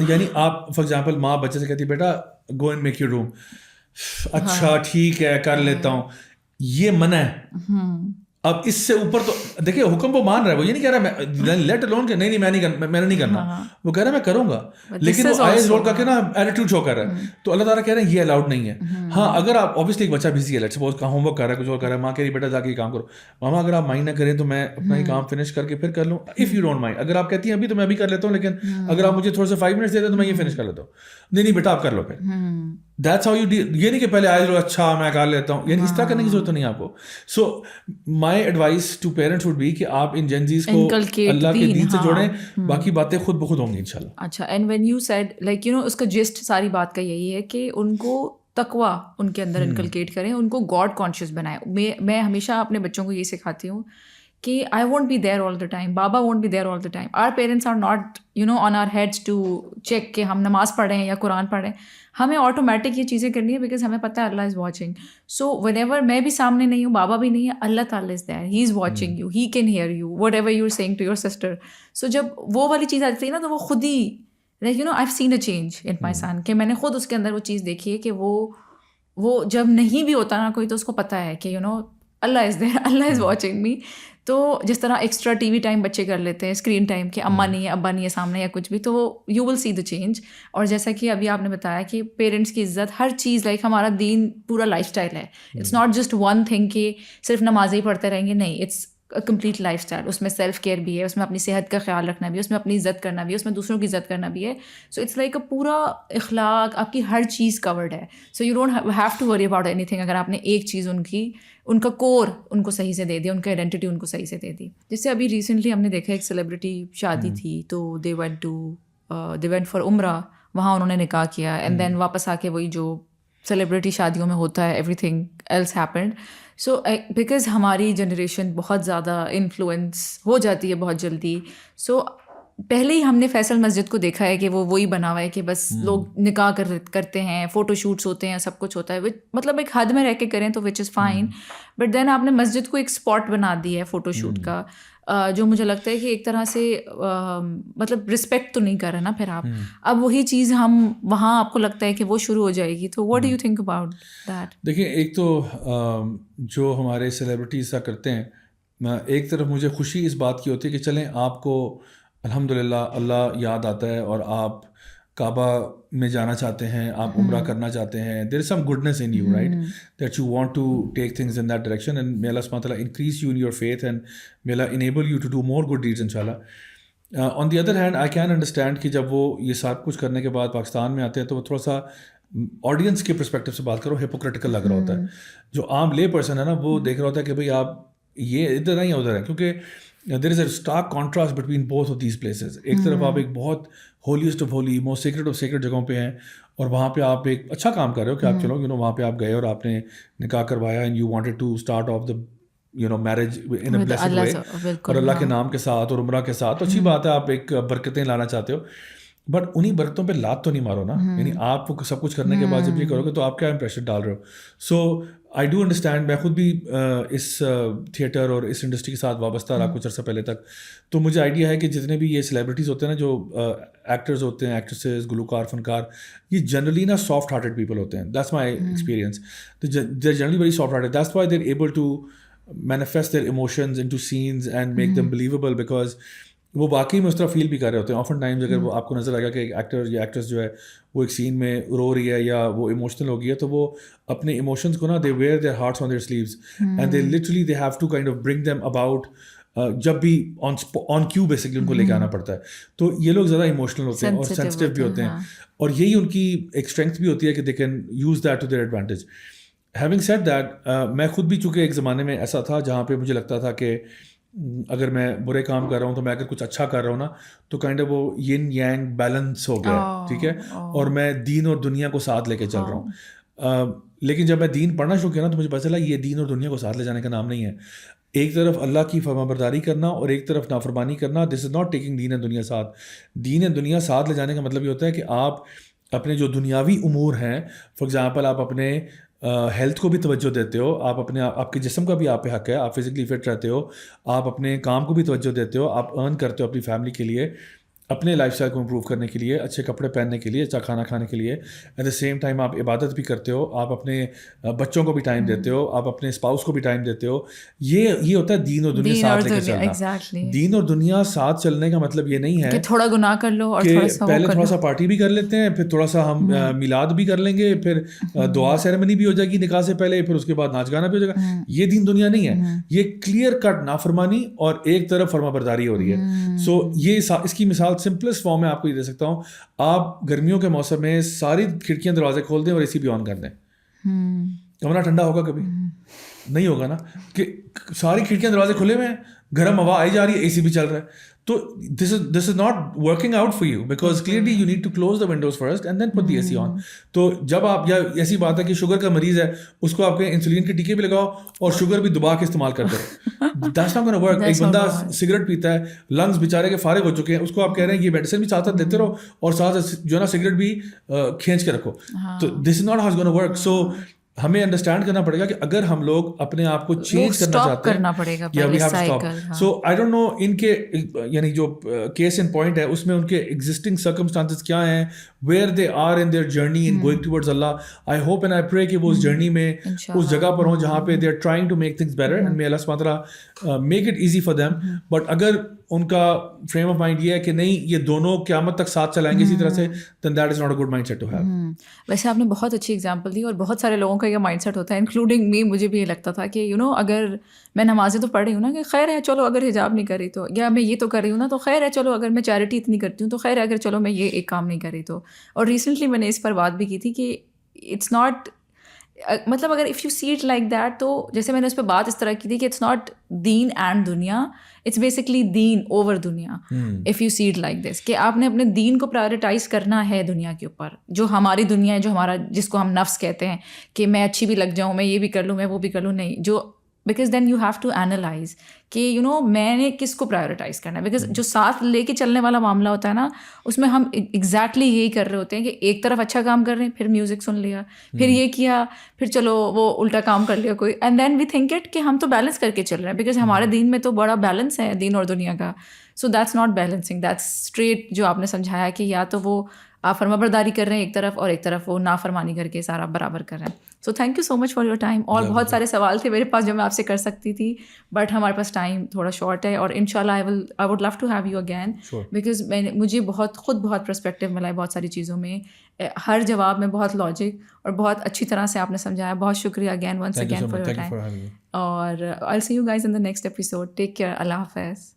یعنی آپ فار ایگزامپل ماں بچے سے کہتی ہے بیٹا go and make your room, اچھا ٹھیک ہے کر لیتا ہوں, یہ منع ہے. اب اس سے اوپر تو دیکھیں حکم وہ مان رہا ہے, وہ یہ نہیں کہہ رہا لیٹ الون کہ نہیں میں نے نہیں کرنا, وہ کہہ رہا ہے میں کروں گا, لیکن وہ آئیز رول کر کے نا ایٹیٹیوڈ شو کر رہا ہے. تو اللہ تعالیٰ کہہ رہے ہیں یہ الاؤڈ نہیں ہے. ہاں اگر آپ اوبیسلی ایک بچہ بزی ہے, لیٹ سپوز ہوم ورک کر رہا ہے, کچھ اور کر رہا ہے, ماں کہہ رہی بیٹا جا کے یہ کام کرو. ماما اگر آپ مائنڈ نہ کریں تو میں اپنا یہ کام فنش کر کے پھر کر لوں, اف یو ڈونٹ مائنڈ. اگر آپ کہتی ہیں ابھی تو میں ابھی کر لیتا ہوں, لیکن اگر آپ مجھے تھوڑے سے 5 منٹس دے دیں تو میں یہ فنش کر لیتا ہوں. نہیں بیٹا آپ کر لو پھر. That's how you deal. یہ نہیں کہ پہلے آئے لو اچھا میں کر لیتا ہوں, یعنی اس طرح کرنے کی ضرورت نہیں آپ کو. So my advice to parents would be کہ آپ ان جین زیز کو اللہ کے دین سے جوڑیں, باقی باتیں خود بخود ہوں گی انشاءاللہ. اچھا, and when you said like اس کا جسٹ ساری بات کا یہی ہے کہ ان کو تقویٰ ان کے اندر انکلکیٹ کریں, ان کو گاڈ کانشیس بنائیں. میں ہمیشہ اپنے بچوں کو یہ سکھاتی ہوں کہ I won't be there all the time, بابا won't be there all the time. Our parents are not on our heads to check کہ ہم نماز پڑھ رہے ہیں یا قرآن پڑھ رہے ہیں. ہمیں آٹومیٹک یہ چیزیں کرنی ہے بیکاز ہمیں پتہ ہے Allah is watching. So whenever میں بھی سامنے نہیں ہوں, بابا بھی نہیں ہے, Allah ta'ala is there, he is watching you, he can hear you whatever you are saying to your sister. So جب وہ والی چیز آتی ہے نا تو وہ خود ہی like I have seen a change in my son, کہ میں نے خود اس کے اندر وہ چیز دیکھی ہے کہ وہ جب نہیں بھی ہوتا نا کوئی تو اس کو پتہ ہے کہ اللہ از دیر, اللہ از واچنگ می. تو جس طرح ایکسٹرا ٹی وی ٹائم بچے کر لیتے ہیں, اسکرین ٹائم, کہ اماں نہیں ہے ابا نہیں ہے سامنے یا کچھ بھی, تو you will C the change. اور جیسا کہ ابھی آپ نے بتایا کہ پیرنٹس کی عزت, ہر چیز لائک ہمارا دین پورا لائف اسٹائل ہے. It's not just one thing کہ صرف نمازیں ہی پڑھتے رہیں گے, نہیں, اٹس کمپلیٹ لائف اسٹائل. اس میں سیلف کیئر بھی ہے, اس میں اپنی صحت کا خیال رکھنا بھی ہے, اس میں اپنی عزت کرنا بھی ہے, اس میں دوسروں کی عزت کرنا بھی ہے. سو اٹس لائک اے پورا اخلاق, آپ کی ہر چیز کورڈ ہے. So you don't have to worry about anything اگر آپ نے ایک چیز ان کا کور ان کو صحیح سے دے دیا, ان کا آئیڈینٹی ان کو صحیح سے دے دی. جیسے ابھی ریسنٹلی ہم نے دیکھا ایک سیلیبریٹی شادی تھی, تو دے وینٹ فار عمرہ, وہاں انہوں نے نکاح کیا, اینڈ دین واپس آ کے وہی جو سیلیبریٹی شادیوں میں ہوتا ہے, everything else happened. So because ہماری جنریشن بہت زیادہ انفلوئنس ہو جاتی ہے بہت جلدی. سو پہلے ہی ہم نے فیصل مسجد کو دیکھا ہے کہ وہ وہی بنا ہوا ہے کہ بس لوگ نکاح کرتے ہیں, فوٹو شوٹس ہوتے ہیں, سب کچھ ہوتا ہے, مطلب ایک حد میں رہ کے کریں تو وچ از فائن. بٹ دین آپ نے مسجد کو ایک اسپاٹ بنا دی ہے فوٹو شوٹ کا, جو مجھے لگتا ہے کہ ایک طرح سے مطلب رسپیکٹ تو نہیں کر رہے نا پھر آپ. اب وہی چیز ہم وہاں آپ کو لگتا ہے کہ وہ شروع ہو جائے گی, تو what do you think about that? دیکھیں, ایک تو جو ہمارے سیلیبریٹیز ایسا کرتے ہیں, ایک طرف مجھے خوشی اس بات کی ہوتی ہے کہ چلیں آپ کو الحمدللہ اللہ یاد آتا ہے اور آپ کعبہ میں جانا چاہتے ہیں, آپ عمرہ کرنا چاہتے ہیں. There is some goodness in you, right, that you want to take things in that direction, and may Allah subhanahu wa ta'ala increase you in your faith and may Allah enable you to do more good deeds inshallah. On the other hand, I can understand کہ جب وہ یہ سب کچھ کرنے کے بعد پاکستان میں آتے ہیں تو وہ تھوڑا سا آڈینس کے پرسپیکٹو سے بات کرو ہیپوکریٹیکل لگ رہا ہوتا ہے. جو عام لے پرسن ہے نا, وہ دیکھ رہا ہوتا ہے کہ بھائی آپ یہ ادھر نہیں ادھر ہے, کیونکہ there is a stark contrast between both of these places. ایک طرف آپ ایک بہت holiest of holy, most sacred of sacred جگہوں پہ ہیں, اور وہاں پہ آپ ایک اچھا کام کر رہے ہو کہ آپ چلو وہاں پہ آپ گئے اور آپ نے نکاح کروایا, and you wanted to start off the marriage in a blessed way, اور اللہ کے نام کے ساتھ اور عمرہ کے ساتھ. اچھی بات ہے, آپ ایک برکتیں لانا چاہتے ہو, بٹ انہیں برکتوں پہ لات تو نہیں مارو نا. یعنی آپ سب کچھ کرنے کے بعد جب یہ کرو گے تو آپ کیا امپریشن ڈال رہے ہو. سو آئی ڈو انڈرسٹینڈ. میں خود بھی اس تھیٹر اور اس انڈسٹری کے ساتھ وابستہ رہا کچھ عرصہ پہلے تک, تو مجھے آئیڈیا ہے کہ جتنے بھی یہ سیلیبریٹیز ہوتے ہیں نا, جو ایکٹرز ہوتے ہیں, ایکٹریسز, گلوکار, فنکار, یہ جنرلی نا سافٹ ہارٹیڈ پیپل ہوتے ہیں. That's my experience. They are generally very soft hearted. That's why they are able to manifest their emotions into scenes and make them believable, because وہ واقعی میں اس طرح فیل بھی کر رہے ہوتے ہیں. آفن ٹائمز اگر وہ آپ کو نظر آئے گا کہ ایک ایکٹر یا ایکٹریس جو ہے وہ ایک سین میں رو رہی ہے یا وہ ایموشنل ہو گئی ہے, تو وہ اپنے ایموشنز کو نا they wear their hearts on their sleeves and they literally they have to kind of bring them about جب بھی آن کیو بیسکلی ان کو لے کے آنا پڑتا ہے. تو یہ لوگ زیادہ ایموشنل ہوتے ہیں اور سینسٹیو بھی ہوتے ہیں, اور یہی ان کی ایک اسٹرینتھ بھی ہوتی ہے کہ they can use that to their advantage. Having said that, میں خود بھی چونکہ ایک زمانے میں ایسا تھا جہاں پہ مجھے لگتا تھا کہ اگر میں برے کام کر رہا ہوں تو میں اگر کچھ اچھا کر رہا ہوں نا تو کائنڈ آف وہ ین یانگ بیلنس ہو گیا, ٹھیک ہے, اور میں دین اور دنیا کو ساتھ لے کے چل رہا ہوں. لیکن جب میں دین پڑھنا شروع کیا نا تو مجھے پتہ چلا یہ دین اور دنیا کو ساتھ لے جانے کا نام نہیں ہے. ایک طرف اللہ کی فرما برداری کرنا اور ایک طرف نافرمانی کرنا, this is not taking deen and dunya ساتھ. دین اینڈ دنیا ساتھ لے جانے کا مطلب یہ ہوتا ہے کہ آپ اپنے جو دنیاوی امور ہیں, فار ایگزامپل آپ اپنے ہیلتھ کو بھی توجہ دیتے ہو, آپ اپنے آپ کے جسم کا بھی آپ پہ حق ہے, آپ فزیکلی فٹ رہتے ہو, آپ اپنے کام کو بھی توجہ دیتے ہو, آپ ارن کرتے ہو اپنی فیملی کے لیے, اپنے لائف اسٹائل کو امپروو کرنے کے لیے, اچھے کپڑے پہننے کے لیے, اچھا کھانا کھانے کے لیے. ایٹ دا سیم ٹائم آپ عبادت بھی کرتے ہو, آپ اپنے بچوں کو بھی ٹائم دیتے ہو, آپ اپنے اسپاؤس کو بھی ٹائم دیتے ہو. یہ ہوتا ہے دین اور دنیا ساتھ لے کے چلنا. دین اور دنیا ساتھ چلنے کا مطلب یہ نہیں ہے کہ تھوڑا گناہ کر لو اور پہلے تھوڑا سا پارٹی بھی کر لیتے ہیں, پھر تھوڑا سا ہم میلاد بھی کر لیں گے, پھر دعا سیریمنی بھی ہو جائے گی نکاح سے پہلے, پھر اس کے بعد ناچ گانا بھی ہو جائے گا. یہ دین دنیا نہیں ہے, یہ کلیئر کٹ نافرمانی اور ایک طرف فرما برداری ہو رہی ہے. سو یہ اس کی مثال سمپلسٹ فارم میں آپ کو یہ دے سکتا ہوں. آپ گرمیوں کے موسم میں ساری کھڑکیاں دروازے کھول دیں اور اے سی بھی آن کر دیں, کمرہ ٹھنڈا ہوگا کبھی نہیں ہوگا نا, کہ ساری کھڑکیاں دروازے کھلے ہوئے ہیں, گرم ہوا آئی جا رہی ہے, اے سی بھی چل رہا ہے. تو this is not working out for you, because clearly you need to close the windows first and then put the A C on. تو جب آپ, یا ایسی بات ہے کہ شوگر کا مریض ہے, اس کو آپ کے انسولین کے ٹیکے بھی لگاؤ اور شوگر بھی دبا کے استعمال کرتے رہو, دیٹس ناٹ گونا ورک. ایک بندہ سگریٹ پیتا ہے, لنگس بیچارے کے فارغ ہو چکے ہیں, اس کو آپ کہہ رہے ہیں یہ میڈیسن بھی ساتھ ساتھ دیتے رہو اور ساتھ جو ہے نا سگریٹ بھی کھینچ کے رکھو. تو this is not how it's gonna work. So ہمیں انڈرسٹینڈ کرنا پڑے گا کہ اگر ہم لوگ اپنے آپ کو چینج کرنا چاہتے ہیں, سو آئی ڈونٹ نو ان کے یعنی جو کیس ان پوائنٹ ہے اس میں ان کے ایگزسٹنگ سرکمسٹانسز کیا ہیں, where they are in their journey in going towards Allah. I hope and I pray کہ وہ اس جرنی میں اس جگہ پر ہوں جہاں پہ they are trying to make things better, and may Allah subhanahu ta'ala make it easy for them. But اگر ان کا فریم آف مائنڈ یہ ہے کہ نہیں یہ دونوں قیامت تک ساتھ چلائیں گے اسی طرح سے, then that is not a good mindset to have. ویسے آپ نے بہت اچھی ایگزامپل دی, اور بہت سارے لوگوں کا یہ مائنڈ سیٹ ہوتا ہے انکلوڈنگ می. مجھے بھی یہ لگتا تھا کہ اگر میں نمازیں تو پڑھ رہی ہوں نا, کہ خیر ہے چلو اگر حجاب نہیں کر رہی تو, یا میں یہ تو کر رہی ہوں نا تو خیر ہے چلو, اگر میں چیریٹی اتنی کرتی ہوں تو خیر ہے, اگر چلو میں یہ ایک کام نہیں کر رہی تو. اور ریسنٹلی میں نے اس پر بات بھی کی تھی کہ اٹس ناٹ, مطلب اگر if you see it like that, تو جیسے میں نے اس پہ بات اس طرح کی تھی کہ اٹس ناٹ دین اینڈ دنیا, اٹس بیسکلی دین اوور دنیا. If you see it like this, کہ آپ نے اپنے دین کو پرائرٹائز کرنا ہے دنیا کے اوپر, جو ہماری دنیا ہے, جو ہمارا, جس کو ہم نفس کہتے ہیں کہ میں اچھی بھی لگ جاؤں, میں یہ بھی کر لوں, میں وہ بھی کر لوں, نہیں, جو because then you have to analyse کہ میں نے کس کو پرائرٹائز کرنا ہے. بیکاز جو ساتھ لے کے چلنے والا معاملہ ہوتا ہے نا, اس میں ہم ایگزیکٹلی یہی کر رہے ہوتے ہیں کہ ایک طرف اچھا کام کر رہے ہیں, پھر میوزک سن لیا, پھر یہ کیا, پھر چلو وہ الٹا کام کر لیا کوئی, and then we think it کہ ہم تو بیلنس کر کے چل رہے ہیں, بیکاز ہمارے دین میں تو بڑا بیلنس ہے دین اور دنیا کا. So that's not balancing, that's straight جو آپ نے سمجھایا کہ یا تو وہ آپ فرما برداری کر رہے ہیں ایک طرف, اور ایک طرف وہ نافرمانی کر کے سارا برابر کر رہے ہیں. So thank you so much for your time. اور بہت سارے سوال تھے میرے پاس جو میں آپ سے کر سکتی تھی, بٹ ہمارے پاس ٹائم تھوڑا شارٹ ہے, اور ان شاء اللہ I would love to have you again, because مجھے خود بہت پرسپیکٹیو ملا ہے بہت ساری چیزوں میں, ہر جواب میں بہت لاجک اور بہت اچھی طرح سے آپ نے سمجھایا. بہت شکریہ again once again for your time, اور I see you guys in the next episode. Take care, Allah حافظ.